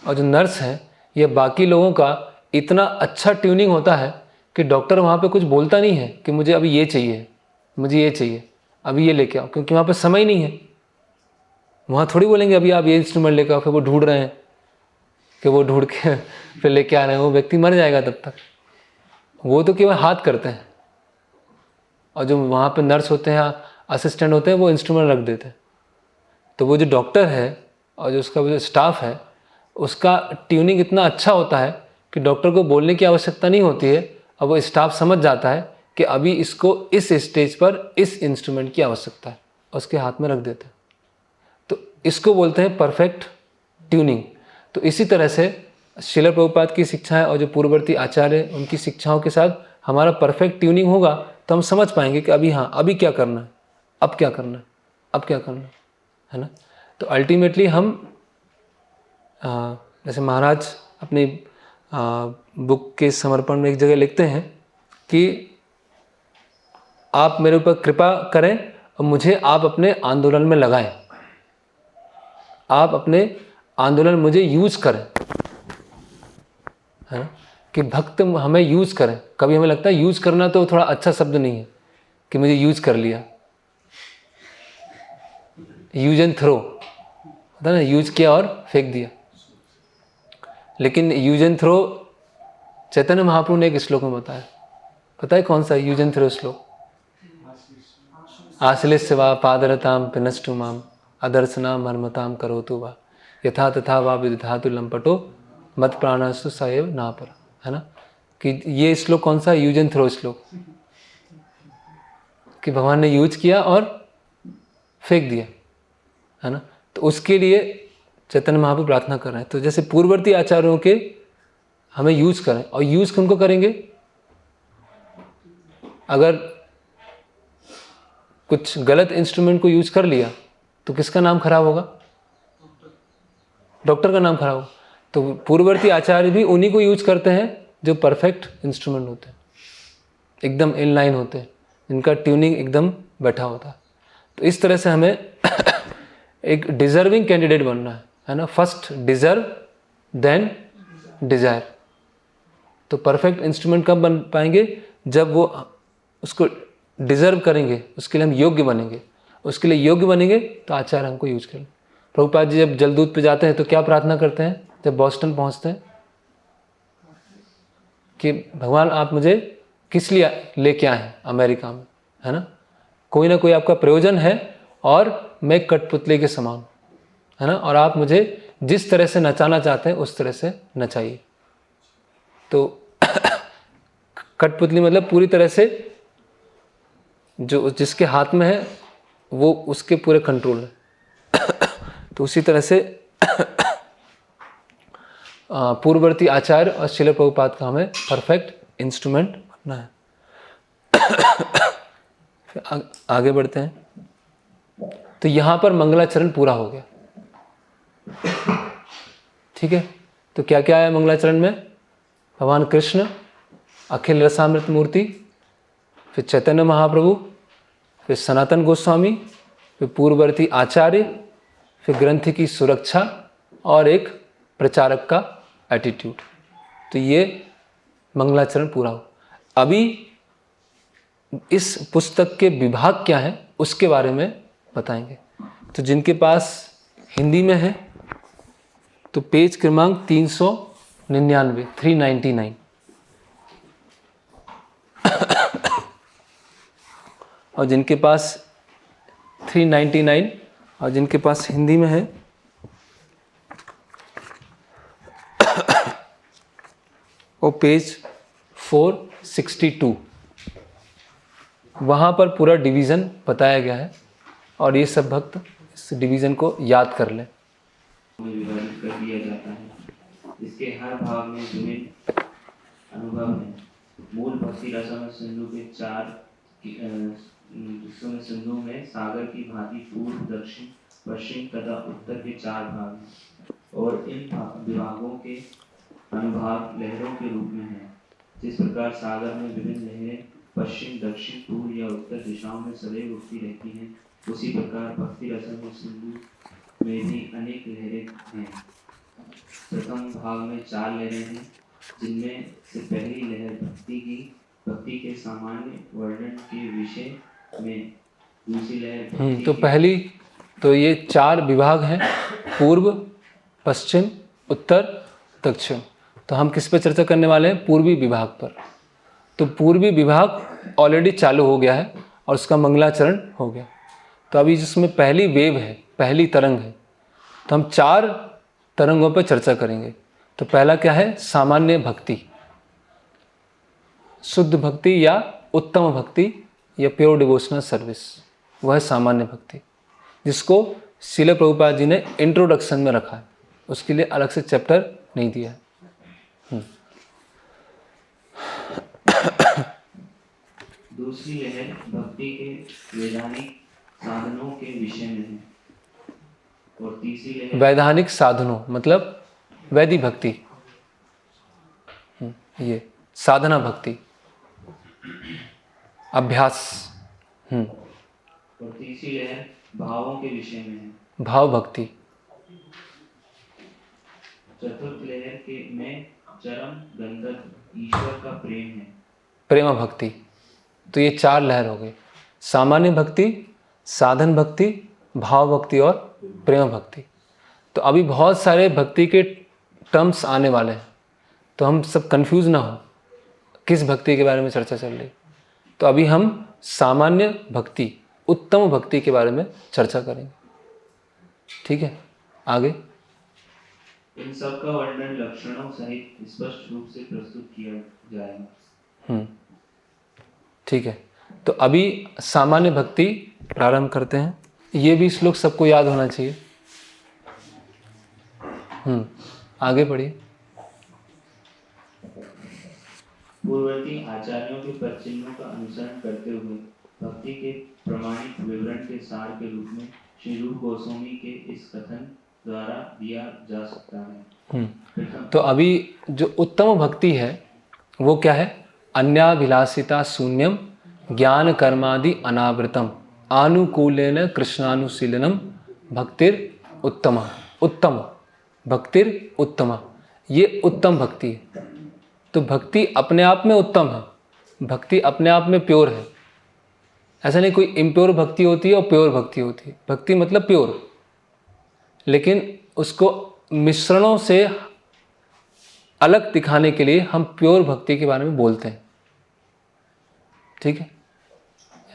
और जो नर्स है, ये बाकी लोगों का इतना अच्छा ट्यूनिंग होता है कि डॉक्टर वहाँ पे कुछ बोलता नहीं है कि मुझे अभी ये चाहिए, मुझे ये चाहिए, अभी ये लेके आओ, क्योंकि वहाँ पे समय नहीं है। वहाँ थोड़ी बोलेंगे अभी आप ये इंस्ट्रूमेंट लेके आओ, फिर वो ढूंढ रहे हैं कि वो ढूंढ के फिर लेके आ रहे हैं, वो व्यक्ति मर जाएगा तब तक। वो तो केवल हाथ करते हैं, और जो वहाँ पे नर्स होते हैं, असिस्टेंट होते हैं, वो इंस्ट्रूमेंट रख देते हैं। तो वो जो डॉक्टर है और जो उसका वो जो स्टाफ है, उसका ट्यूनिंग इतना अच्छा होता है कि डॉक्टर को बोलने की आवश्यकता नहीं होती है, और वो स्टाफ समझ जाता है कि अभी इसको इस स्टेज पर इस इंस्ट्रूमेंट की आवश्यकता है, और उसके हाथ में रख देते हैं। तो इसको बोलते हैं परफेक्ट ट्यूनिंग। तो इसी तरह से श्रील प्रभुपाद की शिक्षाएं और जो पूर्ववर्ती आचार्य उनकी शिक्षाओं के साथ हमारा परफेक्ट ट्यूनिंग होगा, तो हम समझ पाएंगे कि अभी हाँ, अभी क्या करना है, अब क्या करना है, अब क्या करना है ना। तो अल्टीमेटली हम जैसे महाराज अपनी बुक के समर्पण में एक जगह लिखते हैं कि आप मेरे ऊपर कृपा करें और मुझे आप अपने आंदोलन में लगाएं, आप अपने आंदोलन मुझे यूज करें, है ना, कि भक्त हमें यूज करें। कभी हमें लगता है यूज करना तो थोड़ा अच्छा शब्द नहीं है कि मुझे यूज कर लिया, यूज एंड थ्रो होता है ना, यूज किया और फेंक दिया। लेकिन use and throw Chaitanya Mahaprabhu ने एक श्लोक में बताया, पता है कौन सा यूज एंड थ्रो श्लोक? आश्लेष्य वा पादरताम पिनष्टु माम अदर्शनाम मर्मताम करोतु वा यथा तथा वा विदधातु लंपटो मत प्राणस्तु सएव ना पर, है ना। कि ये श्लोक कौन सा? यूज एंड थ्रो श्लोक, कि भगवान ने यूज किया और फेंक दिया, है ना। तो उसके लिए चैतन्य महाप्रभु प्रार्थना कर रहे हैं। तो जैसे पूर्ववर्ती आचार्यों के हमें यूज करें, और यूज किनको करेंगे? अगर कुछ गलत इंस्ट्रूमेंट को यूज कर लिया तो किसका नाम खराब होगा? डॉक्टर का नाम खराब होगा। तो पूर्ववर्ती आचार्य भी उन्हीं को यूज करते हैं जो परफेक्ट इंस्ट्रूमेंट होते हैं, एकदम इन लाइन होते हैं, जिनका ट्यूनिंग एकदम बैठा होता है। तो इस तरह से हमें एक डिजर्विंग कैंडिडेट बनना है ना। First deserve then desire. तो परफेक्ट इंस्ट्रूमेंट कब बन पाएंगे? जब वो उसको डिजर्व करेंगे, उसके लिए हम योग्य बनेंगे। उसके लिए योग्य बनेंगे तो आचार्य हमको यूज करें। प्रभुपाद जी जब जलदूत पे जाते हैं तो क्या प्रार्थना करते हैं? जब बॉस्टन पहुंचते हैं कि भगवान आप मुझे किस लिए लेके आए हैं अमेरिका में, है ना, कोई ना कोई आपका प्रयोजन है और मैं कठपुतली के समान, है ना, और आप मुझे जिस तरह से नचाना चाहते हैं उस तरह से नचाइए। तो कठपुतली मतलब पूरी तरह से जो जिसके हाथ में है वो उसके पूरे कंट्रोल है। तो उसी तरह से पूर्ववर्ती आचार्य और श्रील प्रभुपाद का हमें परफेक्ट इंस्ट्रूमेंट बनना है। फिर आगे बढ़ते हैं। तो यहाँ पर मंगलाचरण पूरा हो गया, ठीक है। तो क्या क्या है मंगलाचरण में? भगवान कृष्ण, अखिल रसामृत मूर्ति, फिर चैतन्य महाप्रभु, फिर सनातन गोस्वामी, फिर पूर्ववर्ती आचार्य, फिर ग्रंथ की सुरक्षा और एक प्रचारक का एटीट्यूड। तो ये मंगलाचरण पूरा हो। अभी इस पुस्तक के विभाग क्या है उसके बारे में बताएंगे। तो जिनके पास हिंदी में है तो पेज क्रमांक 399 399, और जिनके पास 399 और जिनके पास हिंदी में है वो पेज 462, वहाँ पर पूरा डिवीज़न बताया गया है, और ये सब भक्त इस डिवीज़न को याद कर लें। विभाजित कर दिया जाता है। इसके हर भाग में विभिन्न अनुभव हैं। मूल भक्ति रसम सिंधु के 4 सिंधु में सागर की भांति पूर्व, दक्षिण, पश्चिम तथा उत्तर के 4 भाग हैं, और इन विभागों के अनुभाग लहरों के रूप में हैं। जिस प्रकार सागर में विभिन्न लहरें पश्चिम, दक्षिण, पूर्व या उत्तर दिशाओं में सदैव उठती रहती हैं, उसी प्रकार भक्ति रसम सिंधु में भी अनेक लहरें हैं। प्रथम भाग में 4 लहरें हैं, जिनमें से पहली लहर भक्ति के सामान्य वर्णन के विषय में, दूसरी लहर तो पहली, तो ये 4 विभाग हैं, पूर्व, पश्चिम, उत्तर, दक्षिण। तो हम किस पे चर्चा करने वाले हैं? पूर्वी विभाग पर। तो पूर्वी विभाग ऑलरेडी चालू हो गया है और उसका मंगलाचरण हो गया। तो अभी जिसमें पहली वेव है, पहली तरंग है, तो हम 4 तरंगों पर चर्चा करेंगे। तो पहला क्या है? सामान्य भक्ति, शुद्ध भक्ति या उत्तम भक्ति या प्योर डिवोशनल सर्विस, वह है सामान्य भक्ति, जिसको श्रील प्रभुपाद जी ने इंट्रोडक्शन में रखा है, उसके लिए अलग से चैप्टर नहीं दिया है। दूसरी लहर भक्ति के वैधानिक साधनों के विषय में है, और तीसरी लहर वैधानिक साधनों मतलब वैधि भक्ति, ये साधना भक्ति, अभ्यास। और तीसरी लहर भावों के विषय में है, भाव भक्ति। चतुर्थ लहर के में चरम गंधर्व ईश्वर का प्रेम है, प्रेम भक्ति। तो ये 4 लहर हो गई, सामान्य भक्ति, साधन भक्ति, भाव भक्ति और प्रेम भक्ति। तो अभी बहुत सारे भक्ति के टर्म्स आने वाले हैं, तो हम सब कंफ्यूज ना हो किस भक्ति के बारे में चर्चा चल रही। तो अभी हम सामान्य भक्ति, उत्तम भक्ति के बारे में चर्चा करेंगे। ठीक है, आगे। इन सब का वर्णन लक्षणों सहित स्पष्ट रूप से प्रस्तुत किया जाएगा। ठीक है, तो अभी सामान्य भक्ति प्रारंभ करते हैं। ये भी श्लोक सबको याद होना चाहिए। आगे पढ़िए। पूर्ववर्ती आचार्यों के पदचिन्हों का अनुसरण करते हुए भक्ति के प्रमाणिक विवरण के सार के रूप में श्री रूप गोस्वामी के इस कथन द्वारा दिया जा सकता है। तो अभी जो उत्तम भक्ति है वो क्या है? अन्याभिलाषिता शून्यम ज्ञान कर्मादि अनावृतम आनुकूलेन कृष्णानुशीलनम भक्तिर उत्तम। उत्तम भक्तिर उत्तम, ये उत्तम भक्ति है। तो भक्ति अपने आप में उत्तम है, भक्ति अपने आप में प्योर है। ऐसा नहीं कोई इम्प्योर भक्ति होती है और प्योर भक्ति होती है। भक्ति मतलब प्योर, लेकिन उसको मिश्रणों से अलग दिखाने के लिए हम प्योर भक्ति के बारे में बोलते हैं। ठीक है,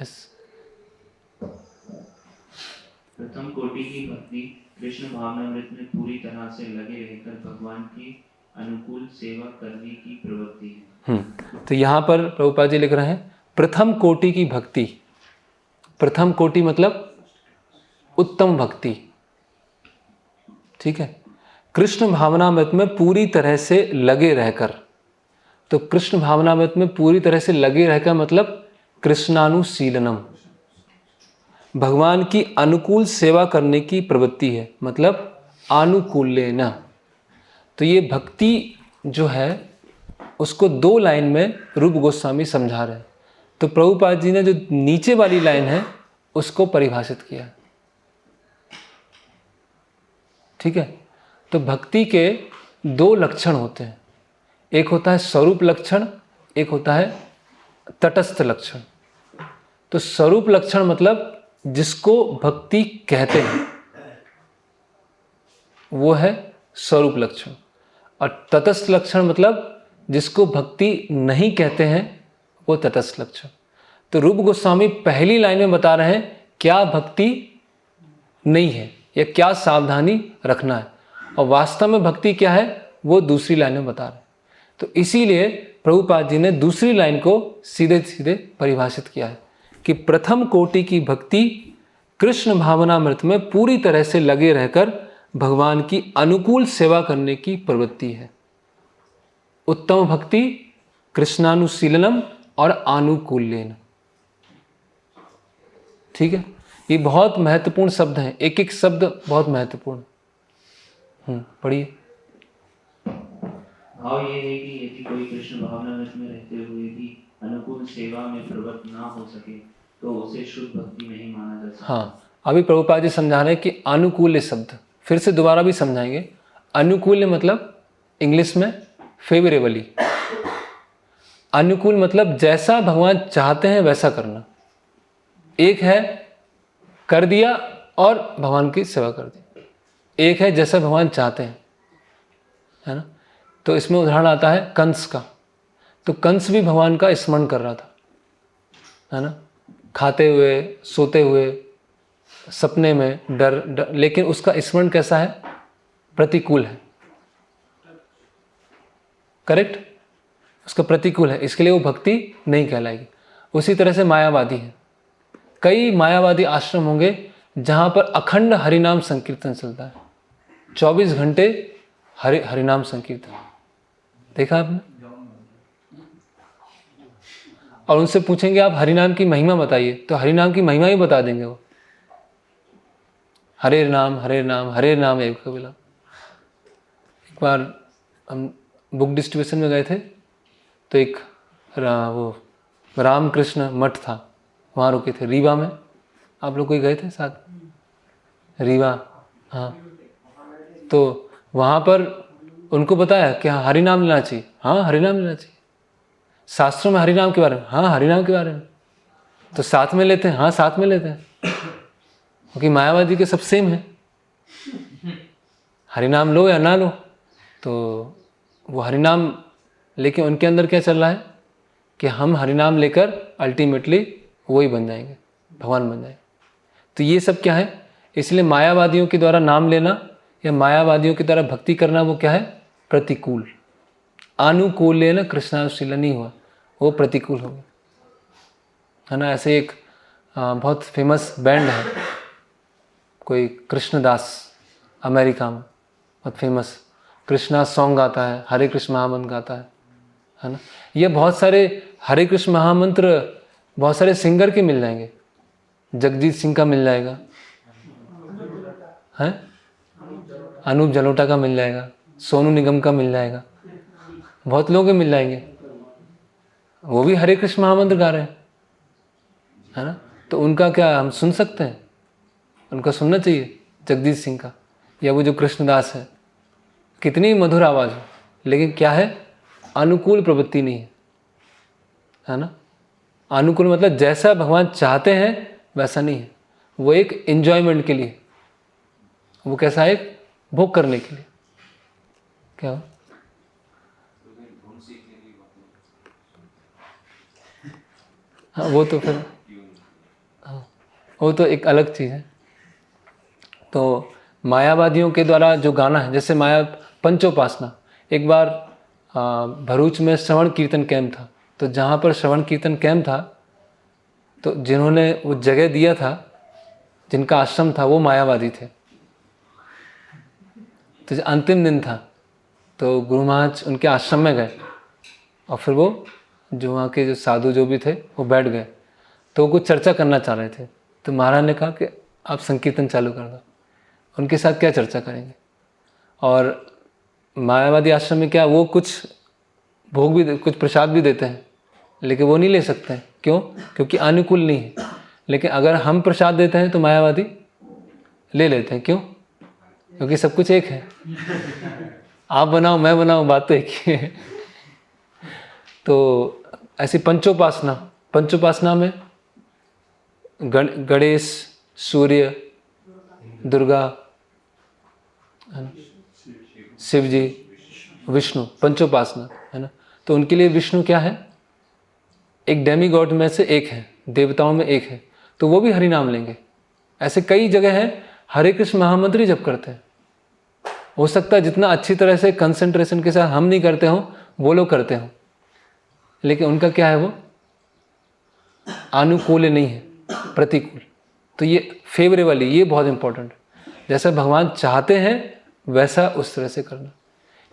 यस। प्रथम कोटि की भक्ति कृष्ण भावनामृत में पूरी तरह से लगे रहकर भगवान की अनुकूल सेवा करने की प्रवृत्ति है। तो यहाँ पर प्रभुपाद जी लिख रहे हैं प्रथम कोटि की भक्ति। प्रथम कोटि मतलब उत्तम भक्ति। ठीक है, कृष्ण भावनामृत में पूरी तरह से लगे रहकर। तो कृष्ण भावनामृत में पूरी तरह से लगे रहकर मतलब कृष्णानुशीलनम, भगवान की अनुकूल सेवा करने की प्रवृत्ति है, मतलब आनुकूल्येन। तो ये भक्ति जो है उसको 2 लाइन में रूप गोस्वामी समझा रहे हैं। तो प्रभुपाद जी ने जो नीचे वाली लाइन है उसको परिभाषित किया। ठीक है, तो भक्ति के 2 लक्षण होते हैं, एक होता है स्वरूप लक्षण, एक होता है तटस्थ लक्षण। तो स्वरूप लक्षण मतलब जिसको भक्ति कहते हैं वो है स्वरूप लक्षण, और तटस्थ लक्षण मतलब जिसको भक्ति नहीं कहते हैं वो तटस्थ लक्षण। तो रूप गोस्वामी पहली लाइन में बता रहे हैं क्या भक्ति नहीं है या क्या सावधानी रखना है, और वास्तव में भक्ति क्या है वो दूसरी लाइन में बता रहे हैं। तो इसीलिए प्रभुपाद जी ने दूसरी लाइन को सीधे सीधे परिभाषित किया है कि प्रथम कोटि की भक्ति कृष्ण भावनामृत में पूरी तरह से लगे रहकर भगवान की अनुकूल सेवा करने की प्रवृत्ति है। उत्तम भक्ति कृष्णानुशीलनम और आनुकूल्येन। ठीक है, ये बहुत महत्वपूर्ण शब्द हैं, एक एक शब्द बहुत महत्वपूर्ण। पढ़िए। भाव ये है कि यदि कोई कृष्ण भावनामृत में रहते हुए भी अनुकूल सेवा में प्रवृत्त ना हो सके तो उसे शुद्ध भक्ति नहीं माना जा सकता। हाँ, अभी प्रभुपाद जी समझा रहे हैं कि अनुकूल्य शब्द फिर से दोबारा भी समझाएंगे। अनुकूल्य मतलब इंग्लिश में फेवरेबली, अनुकूल मतलब जैसा भगवान चाहते हैं वैसा करना। एक है कर दिया और भगवान की सेवा कर दी, एक है जैसा भगवान चाहते हैं, है ना। तो इसमें उदाहरण आता है कंस का। तो कंस भी भगवान का स्मरण कर रहा था, है ना, खाते हुए, सोते हुए, सपने में, डर, लेकिन उसका स्मरण कैसा है? प्रतिकूल है। करेक्ट, उसका प्रतिकूल है, इसके लिए वो भक्ति नहीं कहलाएगी। उसी तरह से मायावादी है। कई मायावादी आश्रम होंगे जहां पर अखंड हरिनाम संकीर्तन चलता है, 24 घंटे हरिनाम संकीर्तन, देखा आपने? और उनसे पूछेंगे आप हरिनाम की महिमा बताइए, तो हरिनाम की महिमा ही बता देंगे वो। हरे नाम हरे नाम हरे नाम एक कबीला। एक बार हम बुक डिस्ट्रीब्यूशन में गए थे, तो एक वो रामकृष्ण मठ था, वहाँ रुके थे रीवा में। आप लोग कोई गए थे साथ? रीवा, हाँ। तो वहाँ पर उनको बताया कि हाँ हरिनाम लेना चाहिए, हाँ हरिनाम लेना चाहिए। शास्त्रों में हरिनाम के बारे में, हाँ हरिनाम के बारे में। तो साथ में लेते हैं, हाँ साथ में लेते हैं, क्योंकि मायावादी के सब सेम है, हरिनाम लो या ना लो। तो वो हरिनाम, लेकिन उनके अंदर क्या चल रहा है कि हम हरिनाम लेकर अल्टीमेटली वही बन जाएंगे, भगवान बन जाएंगे। तो ये सब क्या है? इसलिए मायावादियों के द्वारा नाम लेना या मायावादियों की तरह भक्ति करना वो क्या है? प्रतिकूल। अनुकूल न कृष्णाशील नहीं हुआ, वो प्रतिकूल हो गया, है ना। ऐसे एक बहुत फेमस बैंड है, कोई कृष्णदास, अमेरिका में बहुत फेमस कृष्णा सॉन्ग गाता है, हरे कृष्ण महामंत्र गाता है ना। ये बहुत सारे हरे कृष्ण महामंत्र बहुत सारे सिंगर के मिल जाएंगे, जगजीत सिंह का मिल जाएगा, हैं, अनूप जलोटा का मिल जाएगा, सोनू निगम का मिल जाएगा, बहुत लोगों के मिल जाएंगे, वो भी हरे कृष्ण महामंत्र गा रहे हैं, है ना। तो उनका क्या हम सुन सकते हैं? उनका सुनना चाहिए, जगजीत सिंह का, या वो जो कृष्णदास है, कितनी मधुर आवाज़ है, लेकिन क्या है? अनुकूल प्रवृत्ति नहीं है ना। अनुकूल मतलब जैसा भगवान चाहते हैं वैसा नहीं है, वो एक एंजॉयमेंट के लिए, वो कैसा है? एक भोग करने के लिए। क्या हो? हाँ वो तो फिर, हाँ वो तो एक अलग चीज़ है। तो मायावादियों के द्वारा जो गाना है, जैसे माया पंचोपासना, एक बार भरूच में श्रवण कीर्तन कैंप था, तो जहाँ पर श्रवण कीर्तन कैंप था, तो जिन्होंने वो जगह दिया था, जिनका आश्रम था, वो मायावादी थे। तो अंतिम दिन था, तो गुरु महाराज उनके आश्रम में गए, और फिर वो जो वहाँ के जो साधु जो भी थे वो बैठ गए, तो वो कुछ चर्चा करना चाह रहे थे। तो महाराज ने कहा कि आप संकीर्तन चालू कर दो। उनके साथ क्या चर्चा करेंगे? और मायावादी आश्रम में क्या, वो कुछ भोग भी, कुछ प्रसाद भी देते हैं, लेकिन वो नहीं ले सकते हैं। क्यों? क्योंकि अनुकूल नहीं है। लेकिन अगर हम प्रसाद देते हैं तो मायावादी ले लेते हैं। क्यों? क्योंकि सब कुछ एक है, आप बनाओ मैं बनाऊं, बात तो एक ही है। तो ऐसी पंचोपासना में गणेश, सूर्य, दुर्गा, शिव जी, विष्णु, पंचोपासना, है ना। तो उनके लिए विष्णु क्या है? एक डेमी गॉड में से एक है, देवताओं में एक है, तो वो भी हरि नाम लेंगे। ऐसे कई जगह है हरे कृष्ण महामंत्र ही जप करते हैं। हो सकता है जितना अच्छी तरह से कंसंट्रेशन के साथ हम नहीं करते हो, वो लोग करते हो, लेकिन उनका क्या है? वो अनुकूल नहीं है, प्रतिकूल। तो ये फेवरेबल, ये बहुत इंपॉर्टेंट है। जैसा भगवान चाहते हैं वैसा उस तरह से करना,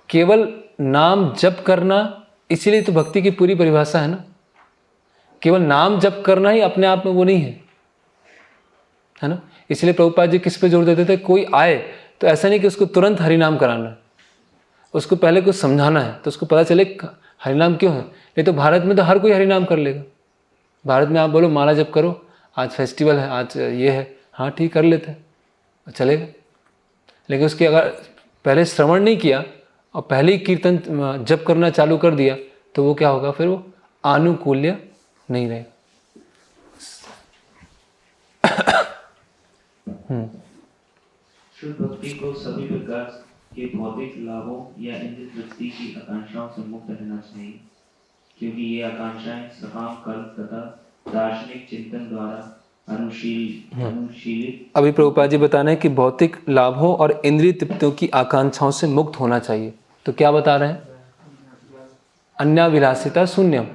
केवल नाम जप करना। इसीलिए तो भक्ति की पूरी परिभाषा है ना। केवल नाम जप करना ही अपने आप में वो नहीं है ना। इसलिए प्रभुपाद जी किस पे जोर देते थे? कोई आए तो ऐसा नहीं कि उसको तुरंत हरि नाम कराना है, उसको पहले कुछ समझाना है, तो उसको पता चले हरिनाम क्यों है? नहीं तो भारत में तो हर कोई हरिनाम कर लेगा। भारत में आप बोलो माला जप करो, आज फेस्टिवल है, आज ये है, हाँ ठीक कर लेते हैं, चलेगा। लेकिन उसके अगर पहले श्रवण नहीं किया और पहले ही कीर्तन जप करना चालू कर दिया तो वो क्या होगा, फिर वो आनुकूल्य नहीं रहेगा। शुद्ध भक्ति को सभी प्रकार के भौतिक लाभों या इंद्रिय तृप्ति की आकांक्षाओं से मुक्त रहना चाहिए, क्योंकि ये आकांक्षाएं सकाम कर्म तथा दार्शनिक चिंतन द्वारा अनुशीलित। अभी प्रभुपाद जी बता रहे हैं कि भौतिक लाभों और इंद्रिय तृप्तियों की आकांक्षाओं से मुक्त होना चाहिए। तो क्या बता रहे हैं? अन्याभिलाषिता शून्यम।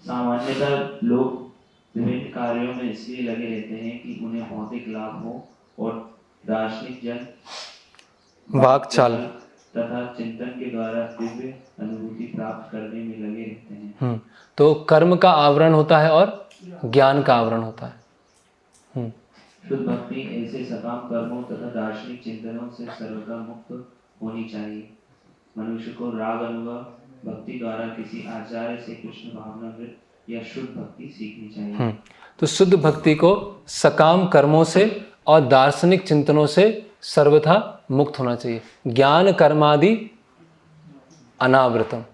सामान्यतः लोग विभिन्न कार्यों में इसलिए लगे रहते हैं कि उन्हें भौतिक लाभ हो और दार्शनिक जन वाक्चाल तथा चिंतन के द्वारा दिव्य अनुभूति प्राप्त करने में लगे रहते हैं। तो कर्म का आवरण होता है और ज्ञान का आवरण होता है। शुद्ध भक्ति ऐसे सकाम कर्मों तथा दार्शनिक चिंतनों से सर्वथा मुक्त होनी चाहिए। मनुष्य को राग अनुभव भक्ति द्वारा किसी आचार्य से कृष्ण भावनामृत या शुद्ध भक्ति सीखनी चाहिए। तो शुद्ध भक्ति को सकाम कर्मों से और दार्शनिक चिंतनों से सर्वथा मुक्त होना चाहिए। ज्ञान कर्मादि अनावृतम।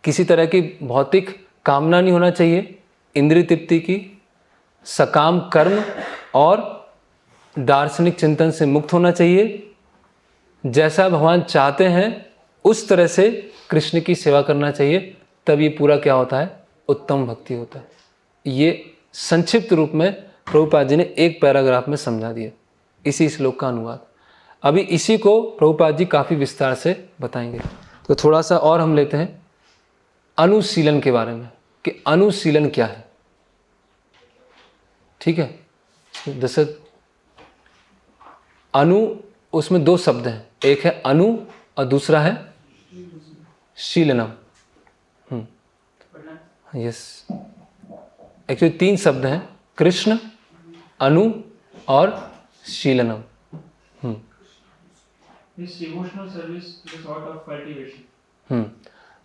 किसी तरह की भौतिक कामना नहीं होना चाहिए, इंद्रिय तृप्ति की, सकाम कर्म और दार्शनिक चिंतन से मुक्त होना चाहिए। जैसा भगवान चाहते हैं उस तरह से कृष्ण की सेवा करना चाहिए, तब ये पूरा क्या होता है, उत्तम भक्ति होता है। ये संक्षिप्त रूप में प्रभुपाद जी ने एक पैराग्राफ में समझा दिया, इसी श्लोक का अनुवाद। अभी इसी को प्रभुपाद जी काफ़ी विस्तार से बताएंगे। तो थोड़ा सा और हम लेते हैं अनुशीलन के बारे में कि अनुशीलन क्या है। ठीक है, जैसे अनु, उसमें दो शब्द हैं, एक है अनु और दूसरा है शीलनम। यस, एक्चुअली तीन शब्द हैं, कृष्ण, अनु और शीलनम। This devotional service is a sort of cultivation.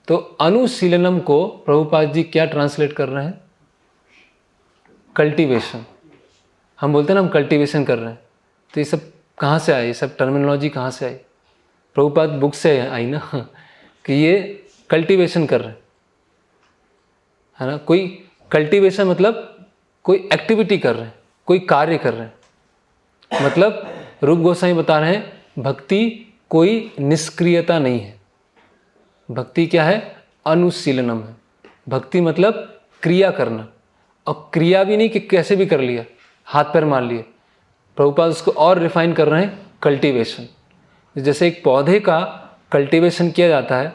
तो अनुशीलनम को प्रभुपाद जी क्या ट्रांसलेट कर रहे हैं? कल्टीवेशन। हम बोलते हैं ना हम कल्टीवेशन कर रहे हैं, तो ये सब कहाँ से आए, ये सब टर्मिनोलॉजी कहाँ से आई? प्रभुपाद बुक से आई ना कि ये कल्टीवेशन कर रहे हैं, है ना। कोई कल्टीवेशन मतलब कोई एक्टिविटी कर रहे हैं, कोई कार्य कर रहे हैं। मतलब रूप गोसाई बता रहे हैं भक्ति कोई निष्क्रियता नहीं है, भक्ति क्या है, अनुशीलनम है। भक्ति मतलब क्रिया करना, और क्रिया भी नहीं कि कैसे भी कर लिया, हाथ पैर मार लिए। प्रभुपाद उसको और रिफाइन कर रहे हैं, कल्टीवेशन। जैसे एक पौधे का कल्टीवेशन किया जाता है,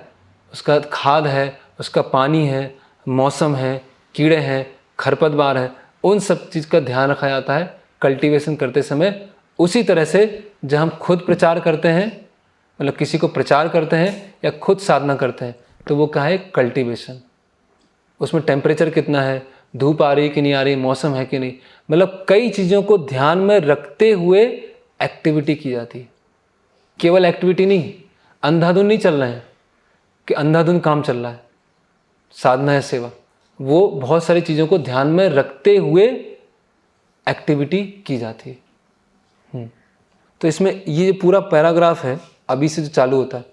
उसका खाद है, उसका पानी है, मौसम है, कीड़े हैं, खरपतवार है, उन सब चीज़ का ध्यान रखा जाता है कल्टीवेशन करते समय। उसी तरह से जब हम खुद प्रचार करते हैं, मतलब किसी को प्रचार करते हैं या खुद साधना करते हैं, तो वो क्या है, कल्टीवेशन। उसमें टेम्परेचर कितना है, धूप आ रही कि नहीं आ रही, मौसम है कि नहीं, मतलब कई चीज़ों को ध्यान में रखते हुए एक्टिविटी की जाती है। केवल एक्टिविटी नहीं, अंधाधुन नहीं चल रहे हैं कि अंधाधुन काम चल रहा है, साधना है, सेवा, वो बहुत सारी चीज़ों को ध्यान में रखते हुए एक्टिविटी की जाती है। तो इसमें ये पूरा पैराग्राफ है अभी से जो चालू होता है,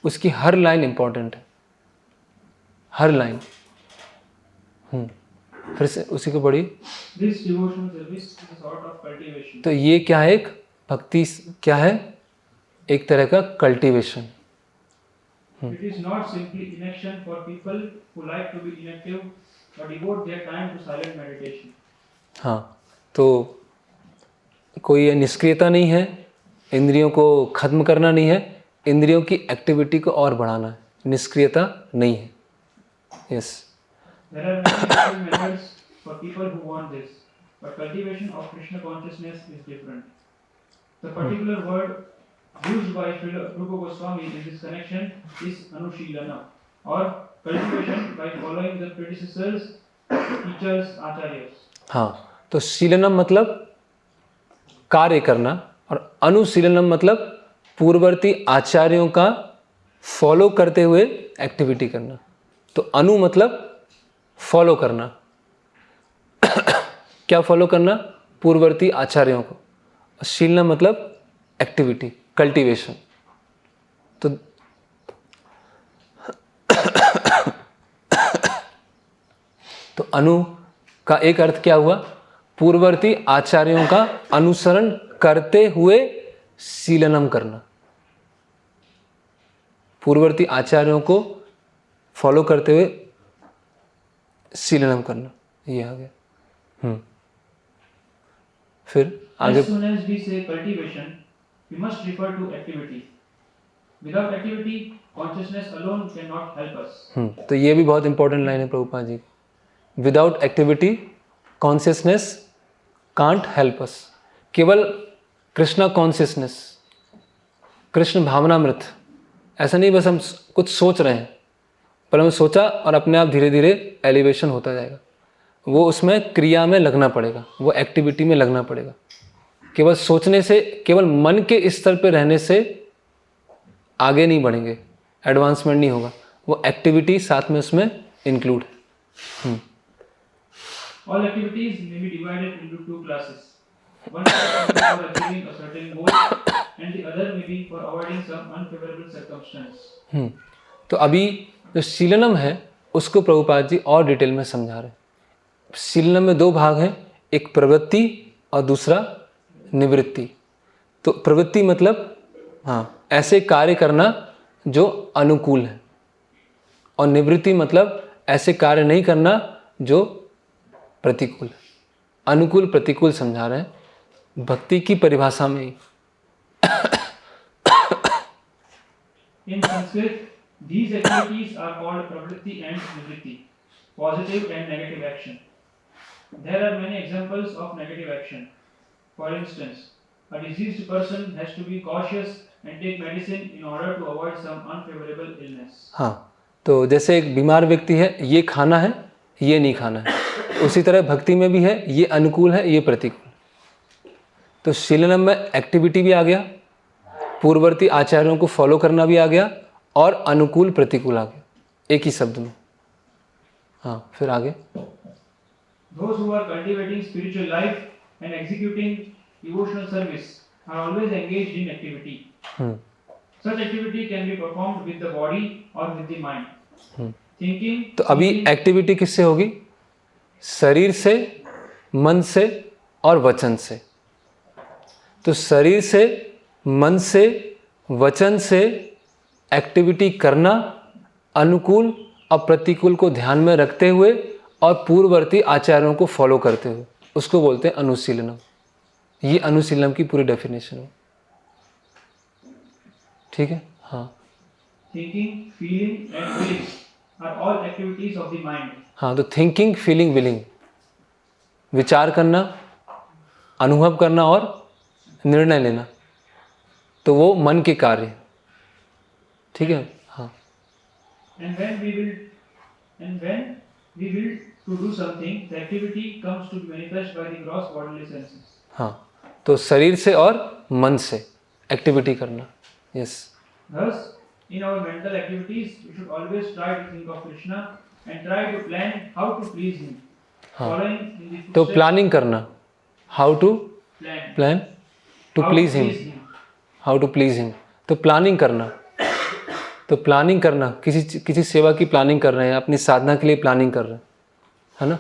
उसकी हर लाइन इंपॉर्टेंट है, हर लाइन। फिर से उसी को पढ़िए। This devotional service is a sort of cultivation. तो ये क्या है, एक भक्ति क्या है, एक तरह का cultivation. It is not simply inaction for people who like to be inactive but devote their time to silent meditation. हाँ, तो कोई निष्क्रियता नहीं है, इंद्रियों को खत्म करना नहीं है, इंद्रियों की एक्टिविटी को और बढ़ाना है, निष्क्रियता नहीं है। Yes. There are many different methods for people who want this, but cultivation of Krishna consciousness is different. The particular word used by Srila Rupa Goswami in this connection is Anushilana, or cultivation by following the predecessors, teachers, acharyas. हाँ, तो शीलनम मतलब कार्य करना और अनुशीलनम मतलब पूर्ववर्ती आचार्यों का फॉलो करते हुए एक्टिविटी करना। तो अनु मतलब फॉलो करना। क्या फॉलो करना? पूर्ववर्ती आचार्यों को। शीलनम मतलब एक्टिविटी, कल्टीवेशन। तो अनु का एक अर्थ क्या हुआ? पूर्ववर्ती आचार्यों का अनुसरण करते हुए शीलनम करना। पूर्ववर्ती आचार्यों को फॉलो करते हुए शीलनम करना, ये आ गया। फिर आगे As soon as we say cultivation, we must refer to activity. Without activity, consciousness alone cannot help us. तो ये भी बहुत इंपॉर्टेंट लाइन है Prabhupada ji. Without activity consciousness can't help us. केवल कृष्णा कॉन्शियसनेस, कृष्ण भावनामृत, ऐसा नहीं बस हम कुछ सोच रहे हैं, पर हमने सोचा और अपने आप धीरे धीरे एलिवेशन होता जाएगा। वो उसमें क्रिया में लगना पड़ेगा, वो एक्टिविटी में लगना पड़ेगा। केवल सोचने से, केवल मन के स्तर पर रहने से आगे नहीं बढ़ेंगे, एडवांसमेंट नहीं होगा। वो एक्टिविटी साथ में उसमें इंक्लूड है। All activities may be divided into two classes. One class is for achieving a certain goal, and the other may be for avoiding some unfavorable circumstance. तो अभी जो शीलनम है उसको प्रभुपाद जी और डिटेल में समझा रहे हैं। शीलनम में दो भाग हैं, एक प्रवृत्ति और दूसरा निवृत्ति। तो प्रवृत्ति मतलब ऐसे कार्य करना जो अनुकूल है, और निवृत्ति मतलब ऐसे कार्य नहीं करना जो प्रतिकूल है। अनुकूल प्रतिकूल समझा रहे हैं भक्ति की परिभाषा में ही। In Sanskrit, these activities are called pravritti and nivritti, positive and negative action. There are many examples of negative action. For instance, a diseased person has to be cautious and take medicine in order to avoid some unfavorable illness. तो जैसे एक बीमार व्यक्ति है, ये खाना है, ये नहीं खाना है। उसी तरह भक्ति में भी है, ये अनुकूल है, ये प्रतिकूल। तो शीलनम में एक्टिविटी भी आ गया, पूर्ववर्ती आचार्यों को फॉलो करना भी आ गया, और अनुकूल प्रतिकूल आ गया, एक ही शब्द में। फिर आगे Those who are cultivating spiritual life and executing devotional service are always engaged in activity. Such activity can be performed with the body or with the mind. Thinking. तो अभी एक्टिविटी किससे होगी? शरीर से, मन से और वचन से। तो शरीर से, मन से, वचन से एक्टिविटी करना अनुकूल और प्रतिकूल को ध्यान में रखते हुए और पूर्ववर्ती आचार्यों को फॉलो करते हुए, उसको बोलते हैं अनुशीलनम। ये अनुशीलनम की पूरी डेफिनेशन है। ठीक है? Thinking, feeling and willing are all activities of the mind. तो थिंकिंग, फीलिंग, विलिंग, विचार करना, अनुभव करना और निर्णय लेना, तो वो मन के कार्य। ठीक है? And when we will to do something, the activity comes to be manifest by the gross bodily senses. तो शरीर से और मन से एक्टिविटी करना। Yes. Thus, in our mental activities, we should always try to think of Krishna and try to plan how to please him. Following in the footsteps. तो planning करना, how to plan to please him, how to please him. तो planning करना, तो planning करना, किसी सेवा की planning कर रहे हैं, अपनी साधना के लिए प्लानिंग कर रहे हैं, है ना।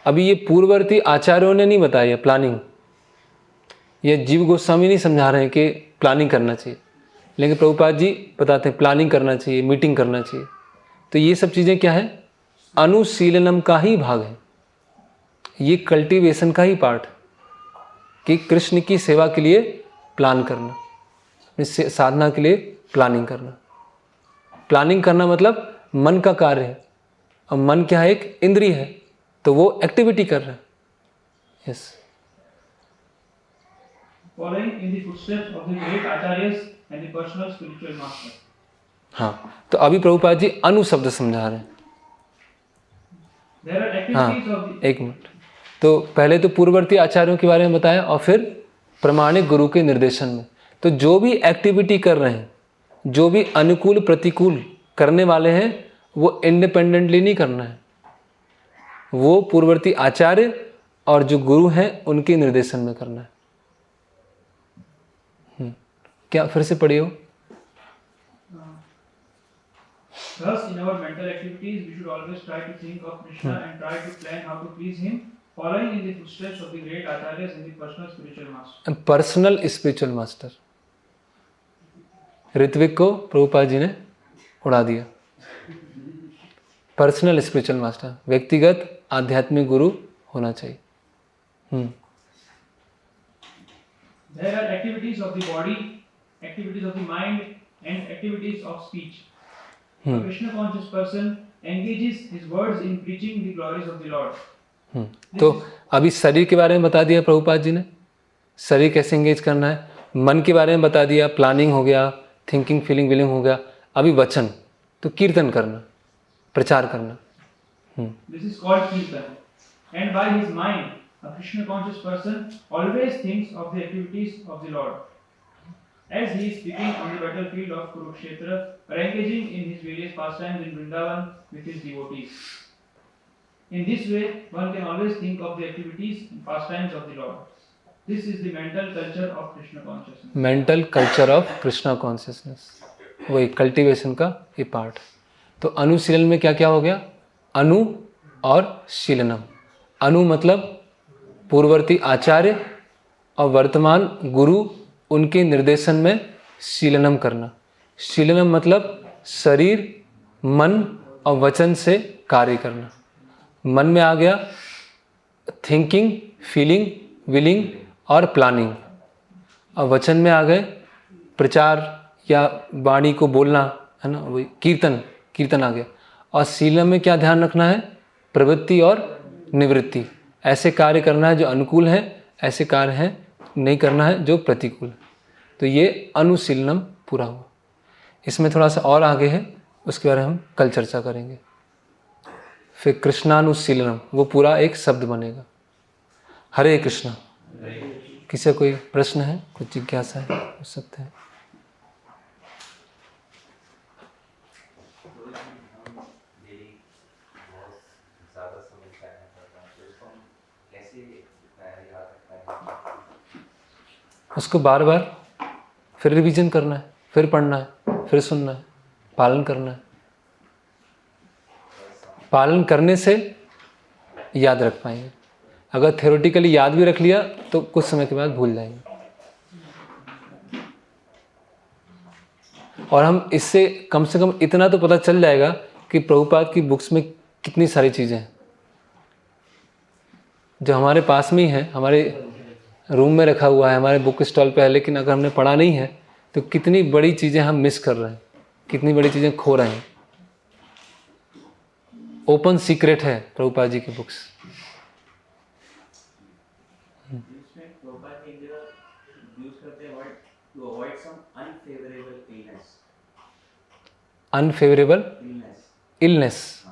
अभी ये पूर्ववर्ती आचार्यों ने नहीं बताया प्लानिंग, ये जीव गोस्वामी नहीं समझा रहे हैं कि प्लानिंग करना चाहिए, लेकिन प्रभुपाद जी बताते हैं प्लानिंग करना चाहिए, मीटिंग करना चाहिए। तो ये सब चीज़ें क्या है? अनुशीलनम का ही भाग है, ये कल्टीवेशन का ही पार्ट, कि कृष्ण की सेवा के लिए प्लान करना, अपनी साधना के लिए प्लानिंग करना। प्लानिंग करना मतलब मन का कार्य है, और मन क्या है? एक इंद्रिय है, तो वो एक्टिविटी कर रहा है। Yes. Following in the footsteps of the great acharyas and the personal spiritual master. तो अभी प्रभुपाद जी अनु शब्द समझा रहे हैं। There are activities of the एक मिनट। तो पहले तो पूर्ववर्ती आचार्यों के बारे में बताया, और फिर प्रामाणिक गुरु के निर्देशन में। तो जो भी एक्टिविटी कर रहे हैं, जो भी अनुकूल प्रतिकूल करने वाले हैं, वो इंडिपेंडेंटली नहीं करना है, वो पूर्ववर्ती आचार्य और जो गुरु हैं उनके निर्देशन में करना है। क्या फिर से पढ़िए हो? Thus, in our mental activities, we should always try to think of Krishna and try to plan how to please him, following in the footsteps of the great acharyas and the personal spiritual master. Personal spiritual master. ऋत्विक को प्रभुपाद जी ने उड़ा दिया। Personal spiritual master, व्यक्तिगत आध्यात्मिक गुरु होना चाहिए। There are activities of the body, activities of the mind, and activities of speech. A Krishna conscious person engages his words in preaching the glories of the Lord. तो अभी शरीर के बारे में बता दिया प्रभुपाद जी ने, शरीर कैसे एंगेज करना है। मन के बारे में बता दिया, प्लानिंग हो गया, थिंकिंग फीलिंग विलिंग हो गया। अभी वचन, तो कीर्तन करना, प्रचार करना। This is called kirtan. And by his mind, a Krishna conscious person always thinks of the activities of the Lord. As he is speaking on the battlefield of Kurukshetra or engaging in his various pastimes in Vrindavan with his devotees. In this way, one can always think of the activities and pastimes of the Lord. This is the mental culture of Krishna consciousness. Mental culture of Krishna consciousness, वही cultivation का ये part. तो अनुशीलन में क्या क्या हो गया? अनु और शीलनम। अनु मतलब पूर्ववर्ती आचार्य और वर्तमान गुरु, उनके निर्देशन में शीलनम करना। शीलनम मतलब शरीर, मन और वचन से कार्य करना। मन में आ गया थिंकिंग, फीलिंग, विलिंग और प्लानिंग, और वचन में आ गए प्रचार या वाणी को बोलना, है ना, वही कीर्तन, कीर्तन आ गया। और शीलम में क्या ध्यान रखना है? प्रवृत्ति और निवृत्ति। ऐसे कार्य करना है जो अनुकूल है, ऐसे कार्य हैं नहीं करना है जो प्रतिकूल है। तो ये अनुशीलनम पूरा हुआ। इसमें थोड़ा सा और आगे है, उसके बारे में हम कल चर्चा करेंगे। फिर कृष्णानुशीलनम, वो पूरा एक शब्द बनेगा। हरे कृष्णा। किसी का कोई प्रश्न है, कुछ जिज्ञासा है, पूछ सकते हैं। उसको बार बार फिर रिवीजन करना है, फिर पढ़ना है, फिर सुनना है, पालन करना है। पालन करने से याद रख पाएंगे। अगर थ्योरेटिकली याद भी रख लिया तो कुछ समय के बाद भूल जाएंगे। और हम इससे कम से कम इतना तो पता चल जाएगा कि प्रभुपाद की बुक्स में कितनी सारी चीज़ें हैं जो हमारे पास में ही है, हमारे रूम में रखा हुआ है, हमारे बुक स्टॉल पे है, लेकिन अगर हमने पढ़ा नहीं है तो कितनी बड़ी चीज़ें हम मिस कर रहे हैं, कितनी बड़ी चीज़ें खो रहे हैं। ओपन सीक्रेट है प्रभुपाद जी की बुक्स। अनफेवरेबल इलनेस,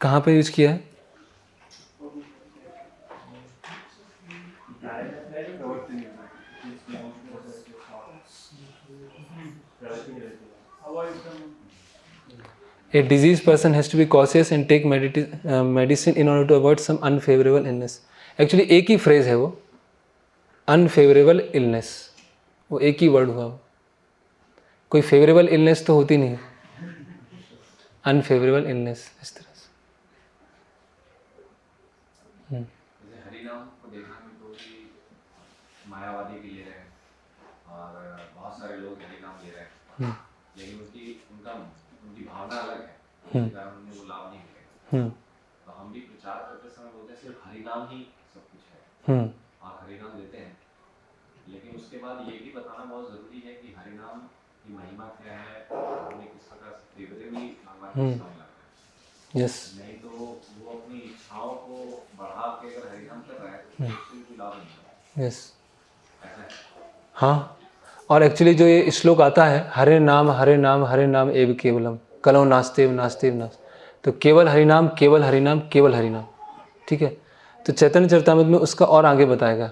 कहाँ पे यूज किया है? A diseased person has to be cautious and take medicine in order to avoid some unfavorable illness. Actually एक ही फ्रेज है वो, अनफेवरेबल इलनेस, वो एक ही वर्ड हुआ। कोई फेवरेबल इलनेस तो होती नहीं, अनफेवरेबल इलनेस इस तरह से। हरिनाम को देखा में तो कि मायावादी भी ले रहे हैं और बहुत सारे लोग हरिनाम ले रहे हैं, लेकिन उनकी भावना अलग है, कारण उन्हें वो लाभ नहीं मिलेगा। तो हम भी प्रचार करते समय बोलते हैं सिर्फ हरिनाम ही सब कुछ है। आप हरिनाम देते हैं, लेकिन उसके बाद ये भी बताना बहुत जरूरी है कि हरिनाम की महिमा क्या है, हमें किस प्रकार से फेवरेबली भगवान के सामने लगता है। यस, नहीं तो वो अपनी इच्छाओं को बढ़ा के अगर हरिनाम कर रहा है तो उससे भी लाभ नहीं होगा। यस, ऐसा है। हाँ। और एक्चुअली जो ये श्लोक आता है, हरे नाम हरे नाम हरे नाम एव केवलम, कलो नास्तेव नास्तेव नास्त, तो केवल हरिनाम, केवल हरिनाम, केवल हरिनाम, ठीक है। तो चैतन्य चरितामृत में उसका और आगे बताएगा।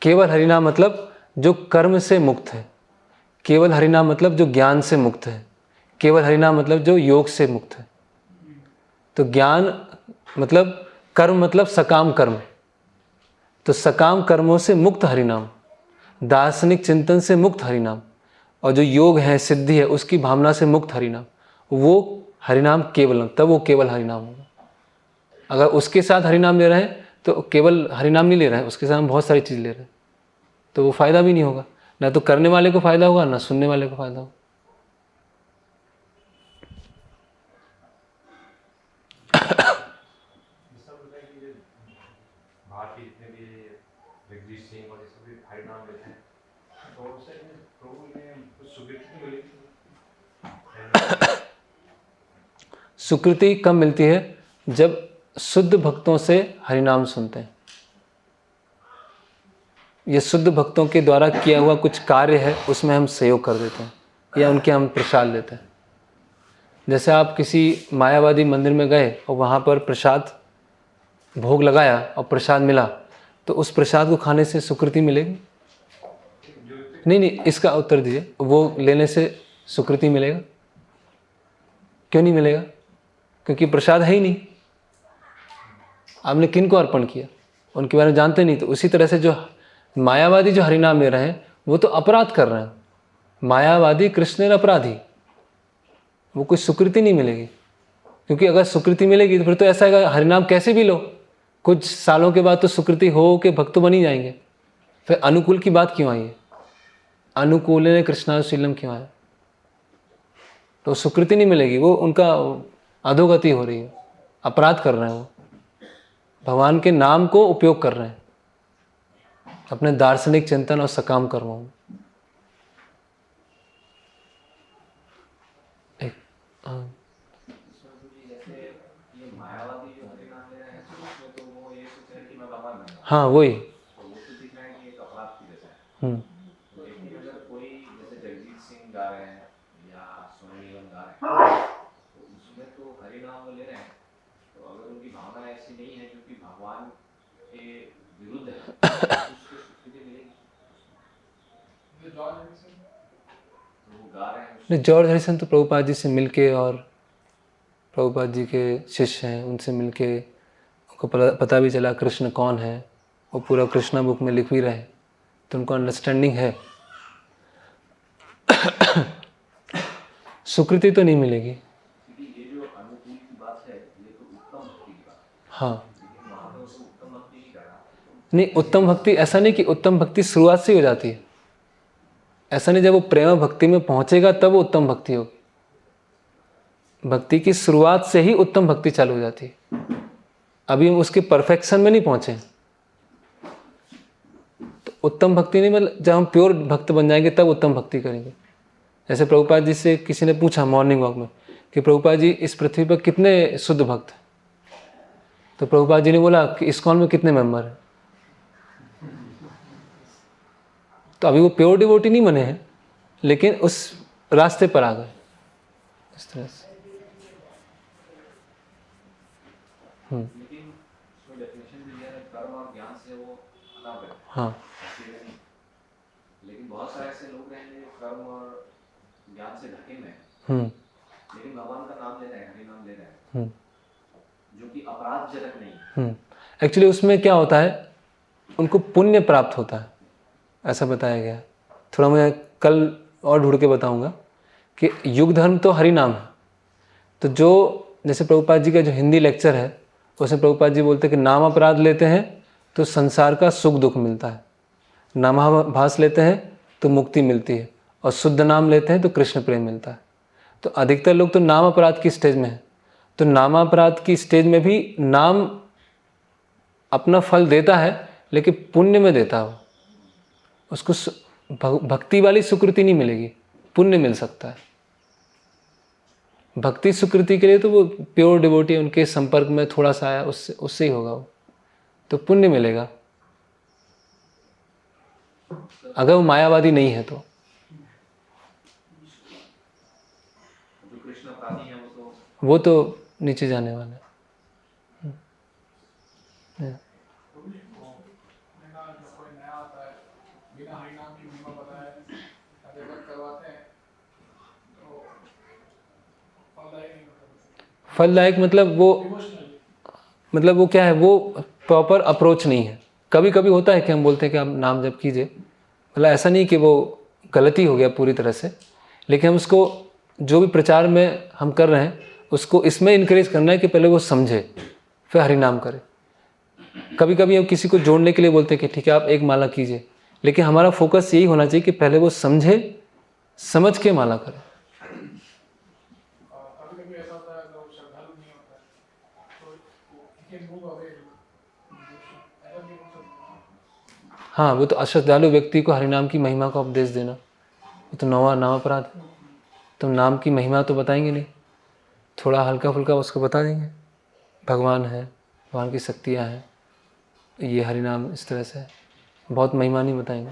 केवल हरिनाम मतलब जो कर्म से मुक्त है, केवल हरिनाम मतलब जो ज्ञान से मुक्त है, केवल हरिनाम मतलब जो योग से मुक्त है। तो ज्ञान मतलब कर्म मतलब सकाम कर्म, तो सकाम कर्मों से मुक्त हरिनाम, दार्शनिक चिंतन से मुक्त हरिनाम, और जो योग है, सिद्धि है, उसकी भावना से मुक्त हरिनाम, वो हरिनाम केवलम, तब वो केवल हरिनाम होगा। अगर उसके साथ हरिनाम ले रहे हैं तो केवल हरिनाम नहीं ले रहे हैं, उसके साथ हम बहुत सारी चीज़ ले रहे हैं, तो वो फ़ायदा भी नहीं होगा। ना तो करने वाले को फ़ायदा होगा, ना सुनने वाले को फ़ायदा होगा। भारतीय जितने भी जगदीश सिंह और ये सब भी हरिनाम लेते हैं, तो उससे प्रभु ने कुछ स्वीकृति मिली। सुकृति कब मिलती है? जब शुद्ध भक्तों से हरिनाम सुनते हैं। ये शुद्ध भक्तों के द्वारा किया हुआ कुछ कार्य है, उसमें हम सहयोग कर देते हैं या उनके हम प्रसाद लेते हैं। जैसे आप किसी मायावादी मंदिर में गए और वहाँ पर प्रसाद भोग लगाया और प्रसाद मिला, तो उस प्रसाद को खाने से सुकृति मिलेगी? नहीं, इसका उत्तर दीजिए। वो लेने से सुकृति मिलेगा? क्यों नहीं मिलेगा? क्योंकि प्रसाद है ही नहीं। आपने किन को अर्पण किया, उनके बारे में जानते नहीं। तो उसी तरह से जो मायावादी जो हरिनाम ले रहे हैं, वो तो अपराध कर रहे हैं। मायावादी कृष्ण अपराधी, वो कोई सुकृति नहीं मिलेगी। क्योंकि अगर सुकृति मिलेगी तो फिर तो ऐसा है, हरिनाम कैसे भी लो, कुछ सालों के बाद तो सुकृति हो के भक्त तो बन ही जाएंगे। फिर अनुकूल की बात क्यों आई है? अनुकूल ने कृष्णाशीलम क्यों आया? तो सुकृति नहीं मिलेगी, वो उनका अधोगति हो रही है, अपराध कर रहे हैं। वो भगवान के नाम को उपयोग कर रहे हैं अपने दार्शनिक चिंतन और सकाम कर्मों में। हाँ वही। तो वो तो दिख रहा है कि एक अपराध की जैसा है। लेकिन अगर कोई जैसे जगजीत सिंह गा रहे हैं या सोनू निगम गा रहे हैं, तो उसमें तो हरिनाम वो ले रहे हैं, तो अगर उनकी भावना ऐसी नहीं है जो कि भगवान के विरुद्ध है, तो उसको स्वीकृति मिलेगी। तो वो गा रहे हैं नहीं, जॉर्ज हरिसन तो प्रभुपाद जी से मिलके, और प्रभुपाद जी के शिष्य हैं, उनसे मिलके उनको पता भी चला कृष्ण कौन है। वो पूरा कृष्णा बुक में लिख भी रहे, तो उनको अंडरस्टैंडिंग है। सुकृति तो नहीं मिलेगी। ये जो अनुकूल की बात है, ये तो उत्तम भक्ति की बात है। हाँ, लेकिन वहाँ पे उसको उत्तम भक्ति नहीं कर रहा। नहीं, उत्तम भक्ति ऐसा नहीं कि उत्तम भक्ति शुरुआत से ही हो जाती है। ऐसा नहीं, जब वो प्रेम भक्ति में पहुंचेगा तब वो उत्तम भक्ति होगी। भक्ति की शुरुआत से ही उत्तम भक्ति चालू हो जाती है। अभी हम उसके परफेक्शन में नहीं पहुंचे, तो उत्तम भक्ति नहीं, मतलब जब हम प्योर भक्त बन जाएंगे तब उत्तम भक्ति करेंगे। जैसे प्रभुपाद जी से किसी ने पूछा मॉर्निंग वॉक में कि प्रभुपाद जी इस पृथ्वी पर कितने शुद्ध भक्त हैं, तो प्रभुपाद जी ने बोला कि इस्कॉन में कितने मेंबर हैं। तो अभी वो प्योर डिवोटी नहीं बने हैं, लेकिन उस रास्ते पर आ गए इस तरह से। लेकिन उसमें डेफिनेशन भी दिया है, कर्म और ज्ञान से वो अलग है। हाँ, लेकिन बहुत सारे ऐसे लोग हैं जो कर्म और ज्ञान से ढके में हैं, लेकिन भगवान का नाम ले रहे हैं, हरि नाम ले रहे हैं, जो कि अपराधजनक नहीं है। एक्चुअली उसमें क्या होता है, उनको पुण्य प्राप्त होता है, ऐसा बताया गया है। थोड़ा मैं कल और ढूंढ के बताऊंगा कि युग धर्म तो हरि नाम है। तो जो जैसे प्रभुपाद जी का जो हिंदी लेक्चर है, उसमें प्रभुपाद जी बोलते हैं कि नाम अपराध लेते हैं तो संसार का सुख दुख मिलता है, नामाभास लेते हैं तो मुक्ति मिलती है, और शुद्ध नाम लेते हैं तो कृष्ण प्रेम मिलता है। तो अधिकतर लोग तो नाम अपराध की स्टेज में हैं। तो नामापराध की स्टेज में भी नाम अपना फल देता है, लेकिन पुण्य में देता है वो। उसको भक्ति वाली सुकृति नहीं मिलेगी, पुण्य मिल सकता है। भक्ति सुकृति के लिए तो वो प्योर डिवोटी, उनके संपर्क में थोड़ा सा आया, उससे ही होगा वो, तो पुण्य मिलेगा। अगर वो मायावादी नहीं है तो। जो कृष्ण अपराधी हैं वो तो नीचे जाने वाले हैं। फलदायक मतलब वो क्या है, वो प्रॉपर अप्रोच नहीं है। कभी कभी होता है कि हम बोलते हैं कि आप नाम जप कीजिए, मतलब ऐसा नहीं कि वो गलती हो गया पूरी तरह से, लेकिन हम उसको जो भी प्रचार में हम कर रहे हैं उसको इसमें इनकरेज करना है कि पहले वो समझे फिर हरि नाम करे। कभी कभी हम किसी को जोड़ने के लिए बोलते हैं कि ठीक है आप एक माला कीजिए, लेकिन हमारा फोकस यही होना चाहिए कि पहले वो समझे, समझ के माला करे। हाँ, वो तो अश्रद्धालु व्यक्ति को हरिनाम की महिमा का उपदेश देना, वो तो नवा अपराध है। तो नाम की महिमा तो बताएंगे नहीं, थोड़ा हल्का फुल्का उसको बता देंगे, भगवान है, भगवान की शक्तियाँ हैं, ये हरिनाम इस तरह से है, बहुत महिमा नहीं बताएंगे।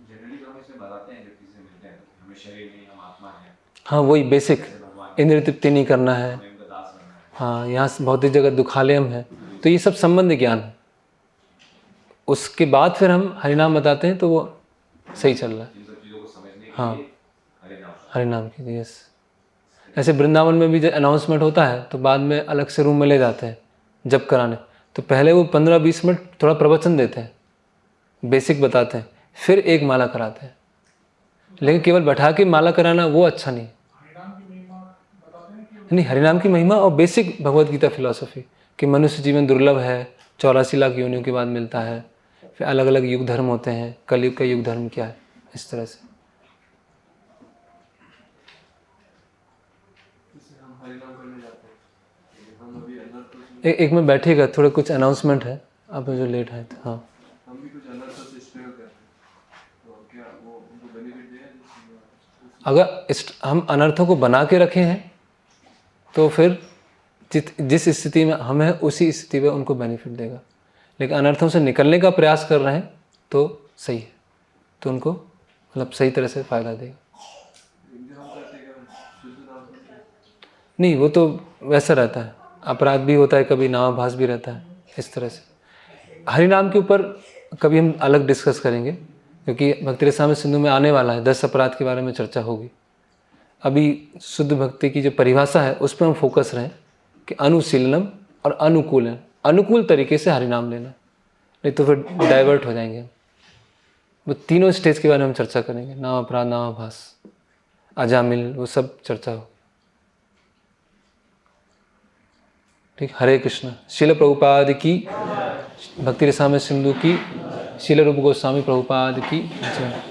जनरली तो हम इसमें बताते हैं जब किसी से मिलते हैं तो हमें शरीर नहीं, हम आत्मा है। हाँ, वही बेसिक, इंद्रिय तृप्ति नहीं करना है, हमें उनका दास बनना है। हाँ, यहाँ से भौतिक जगत दुखालयम है, तो ये सब संबंध ज्ञान है। उसके बाद फिर हम हरिनाम बताते हैं तो वो सही चल रहा है। इन सब चीज़ों को समझने के हाँ, लिए हरिनाम। हरिनाम की, यस। ऐसे वृंदावन में भी जब अनाउंसमेंट होता है तो बाद में अलग से रूम में ले जाते हैं जब कराने, तो पहले वो 15-20 मिनट थोड़ा प्रवचन देते हैं, बेसिक बताते हैं, फिर एक माला कराते हैं। लेकिन केवल बैठा के माला कराना वो अच्छा नहीं। नहीं, हरिनाम की महिमा और बेसिक भगवत गीता फिलॉसफी कि मनुष्य जीवन दुर्लभ है, 84 लाख योनियों के बाद मिलता है, फिर अलग अलग युग धर्म होते हैं, कलयुग का युग धर्म क्या है, इस तरह से। एक में बैठेगा, थोड़ा कुछ अनाउंसमेंट है, आप जो लेट आए थे। हाँ, हम भी कुछ अनर्थों से स्ट्रे करते हैं, तो क्या वो उनको बेनिफिट देगा? अगर हम अनर्थों को बना के रखे हैं तो फिर जिस स्थिति में हम हैं उसी स्थिति में उनको बेनिफिट देगा। लेकिन अनर्थों से निकलने का प्रयास कर रहे हैं तो सही है, तो उनको मतलब सही तरह से फ़ायदा देगा। नहीं, वो तो वैसा रहता है, अपराध भी होता है, कभी नामाभास भी रहता है, इस तरह से। हरिनाम के ऊपर कभी हम अलग डिस्कस करेंगे, क्योंकि भक्ति रसामृत सिंधु में आने वाला है 10 अपराध के बारे में चर्चा होगी। अभी शुद्ध भक्ति की जो परिभाषा है उस पर हम फोकस रहें कि अनुशीलनम और अनुकूलन, अनुकूल तरीके से हरिनाम लेना, नहीं तो फिर डाइवर्ट हो जाएंगे। वो तीनों स्टेज के बारे में हम चर्चा करेंगे, नाम अपराध, नामाभास, अजामिल, वो सब चर्चा हो। ठीक, हरे कृष्ण। श्रील प्रभुपाद की, भक्ति रसामृत सिंधु की, श्रील रूप गोस्वामी प्रभुपाद की जय।